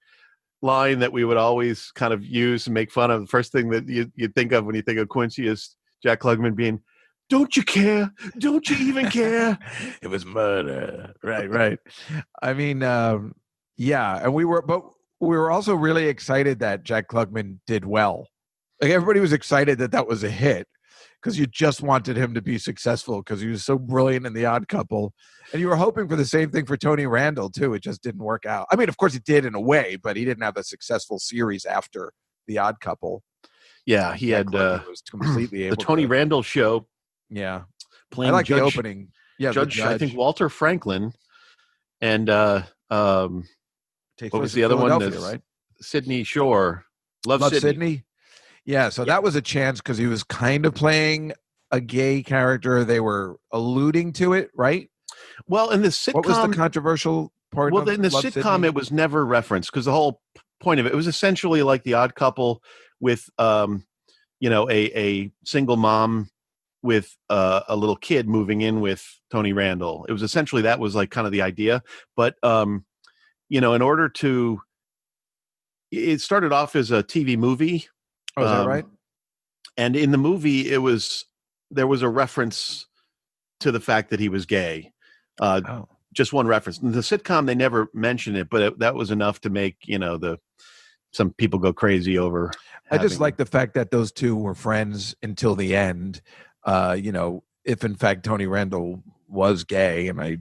line that we would always kind of use and make fun of. The first thing that you think of when you think of Quincy is Jack Klugman being, "Don't you care? Don't you even care?" It was murder. Right. I mean, yeah, and we were also really excited that Jack Klugman did well. Like everybody was excited that was a hit because you just wanted him to be successful because he was so brilliant in The Odd Couple. And you were hoping for the same thing for Tony Randall too. It just didn't work out. I mean, of course it did in a way, but he didn't have a successful series after The Odd Couple. Yeah, he had was completely able the Tony Randall show. Yeah. Playing I like the opening. Yeah, Judge, I think Walter Franklin and what was the other one? Right? Sydney Shore. Love Sydney. Yeah, so that was a chance because he was kind of playing a gay character. They were alluding to it, right? Well, in the sitcom, what was the controversial part? Well, in the sitcom, Sydney? It was never referenced because the whole point of it was essentially like The Odd Couple with, a single mom with a little kid moving in with Tony Randall. It was essentially that was like kind of the idea, but. In order to, it started off as a TV movie. Oh, is that right? And in the movie, there was a reference to the fact that he was gay. Just one reference. In the sitcom, they never mentioned it, but that was enough to make, some people go crazy over. I just like the fact that those two were friends until the end. if in fact Tony Randall was gay, and I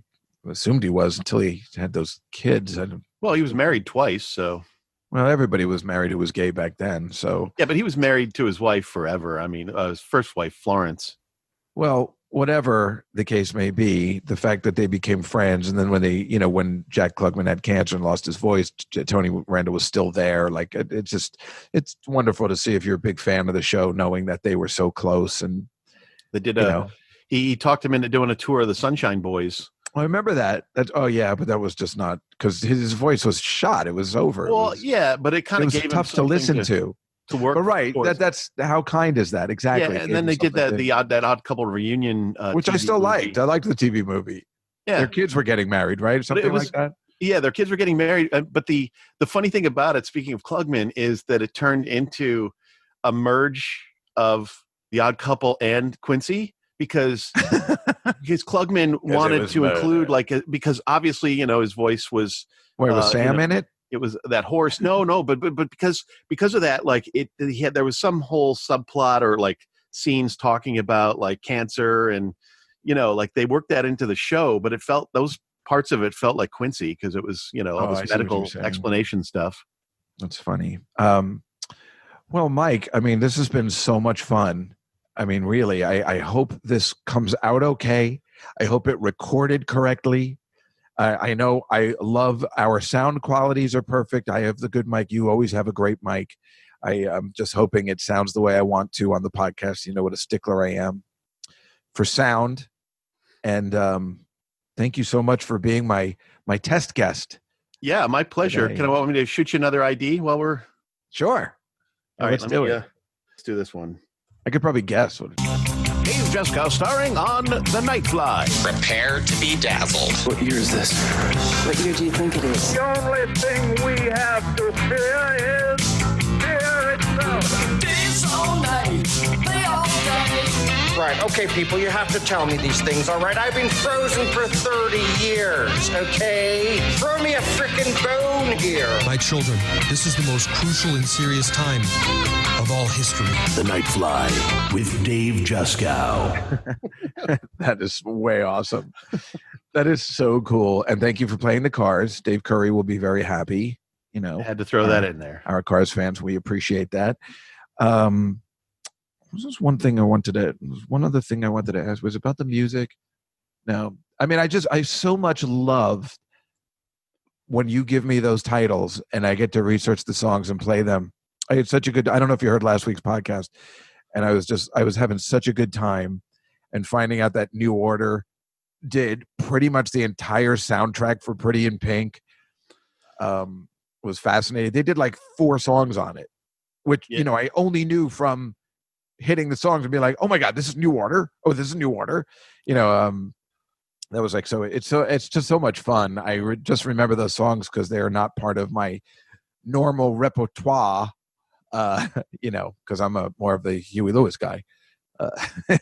assumed he was until he had those kids. Well, he was married twice, so. Well, everybody was married who was gay back then, so. Yeah, but he was married to his wife forever. I mean, his first wife, Florence. Well, whatever the case may be, the fact that they became friends, and then when Jack Klugman had cancer and lost his voice, Tony Randall was still there. Like it's wonderful to see if you're a big fan of the show, knowing that they were so close. And they did he talked him into doing a tour of the Sunshine Boys. I remember that. Oh yeah, but that was just not because his voice was shot. It was over. Well, yeah, but it kind of gave tough him to listen to work. But right, that's how kind is that exactly? Yeah, and then they did that Odd Couple reunion, which TV I still movie. liked. I liked the TV movie. Yeah, their kids were getting married, right? Something like that. Yeah, their kids were getting married. But the funny thing about it, speaking of Klugman, is that it turned into a merge of the Odd Couple and Quincy. Because Klugman wanted to include because obviously his voice was. Wait, was Sam in it? It was that horse. No, but because of that, there was some whole subplot or scenes talking about cancer and they worked that into the show, but those parts of it felt like Quincy because it was all this medical explanation stuff. That's funny. Well, Mike, I mean, this has been so much fun. I mean, really, I hope this comes out okay. I hope it recorded correctly. I know I love our sound qualities are perfect. I have the good mic. You always have a great mic. I'm just hoping it sounds the way I want to on the podcast. You know what a stickler I am for sound. And thank you so much for being my test guest. Yeah, my pleasure. Today. Can I want me to shoot you another ID while we're... Sure. All right, let's do it. Let's do this one. I could probably guess what. Dave Juskow starring on The Nightfly. Prepare to be dazzled. What year is this? What year do you think it is? The only thing we have to fear is fear itself. Days all night, play all day. Right, okay, people, you have to tell me these things, all right? I've been frozen for 30 years, okay? Throw me a frickin' bone here. My children, this is the most crucial and serious time of all history. The Nightfly with Dave Juskow. That is way awesome. That is so cool. And thank you for playing the Cars. Dave Curry will be very happy. I had to throw that in there. Our Cars fans, we appreciate that. Was this one other thing I wanted to ask was about the music. No, I mean, I so much love when you give me those titles and I get to research the songs and play them. I had such a good, I don't know if you heard last week's podcast, and I was having such a good time and finding out that New Order did pretty much the entire soundtrack for Pretty in Pink. Was fascinating. They did 4 songs on it, which, I only knew from hitting the songs and be like, oh my God, this is New Order. Oh, this is New Order. That was it's just so much fun. I just remember those songs because they are not part of my normal repertoire, because I'm more of the Huey Lewis guy.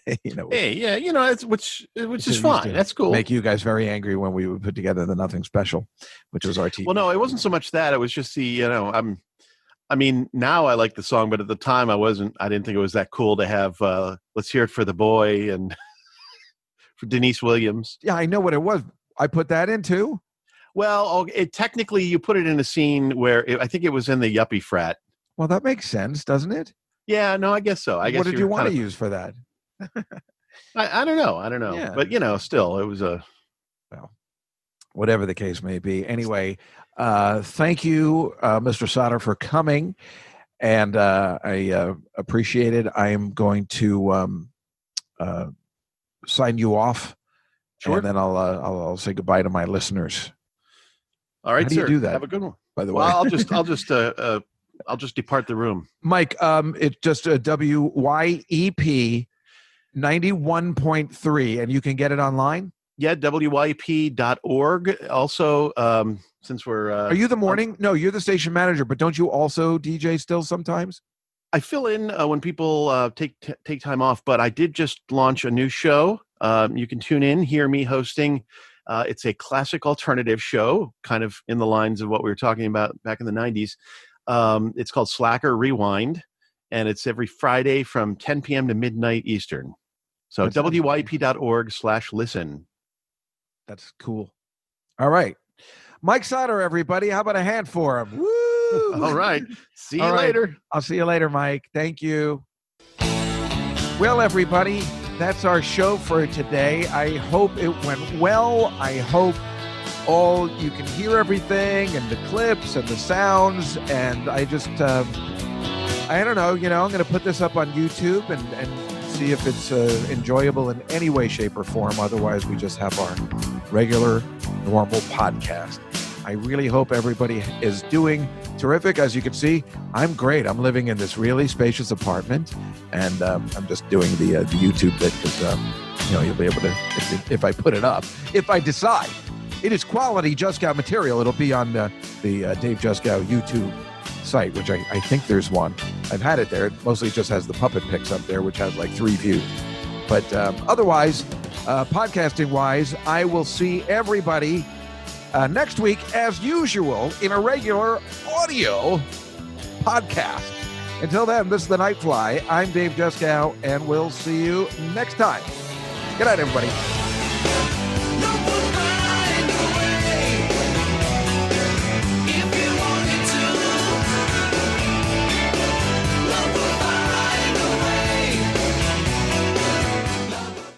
Hey, yeah, it's which is fine. That's cool. Make you guys very angry when we would put together the Nothing Special, which was our TV. Well, no, it wasn't so much that. It was just I mean, now I like the song, but at the time I didn't think it was that cool to have Let's Hear It for the Boy and for Denise Williams. Yeah, I know what it was. I put that in too. Well, technically you put it in a scene where I think it was in the Yuppie Frat. Well, that makes sense, doesn't it? Yeah, no, I guess so. What did you want to use for that? I don't know. Yeah. But, still, it was well, whatever the case may be. Anyway, thank you, Mr. Sauter, for coming. And I appreciate it. I am going to sign you off. Sure. And then I'll say goodbye to my listeners. All right, How do you do that? Have a good one. By the way, I'll just depart the room. Mike, it's just a WYEP 91.3, and you can get it online? Yeah, WYEP.org. Also, since we're... Are you the morning? No, you're the station manager, but don't you also DJ still sometimes? I fill in when people take time off, but I did just launch a new show. You can tune in, hear me hosting. It's a classic alternative show, kind of in the lines of what we were talking about back in the 90s. It's called Slacker Rewind, and it's every Friday from 10 p.m. to midnight Eastern. So WYEP.org/listen. That's cool. All right. Mike Sauter, everybody. How about a hand for him? Woo! All right. See you later. I'll see you later, Mike. Thank you. Well, everybody, that's our show for today. I hope it went well. I hope you can hear everything and the clips and the sounds. And I just, I don't know, I'm going to put this up on YouTube and see if it's enjoyable in any way, shape, or form. Otherwise, we just have our regular, normal podcast. I really hope everybody is doing terrific. As you can see, I'm great. I'm living in this really spacious apartment, and I'm just doing the YouTube bit because, you'll be able to, if I put it up, if I decide. It is quality Juskow material. It'll be on the Dave Juskow YouTube site, which I think there's one. I've had it there. It mostly just has the puppet pics up there, which has like 3 views. But otherwise, podcasting-wise, I will see everybody next week, as usual, in a regular audio podcast. Until then, this is the Nightfly. I'm Dave Juskow, and we'll see you next time. Good night, everybody.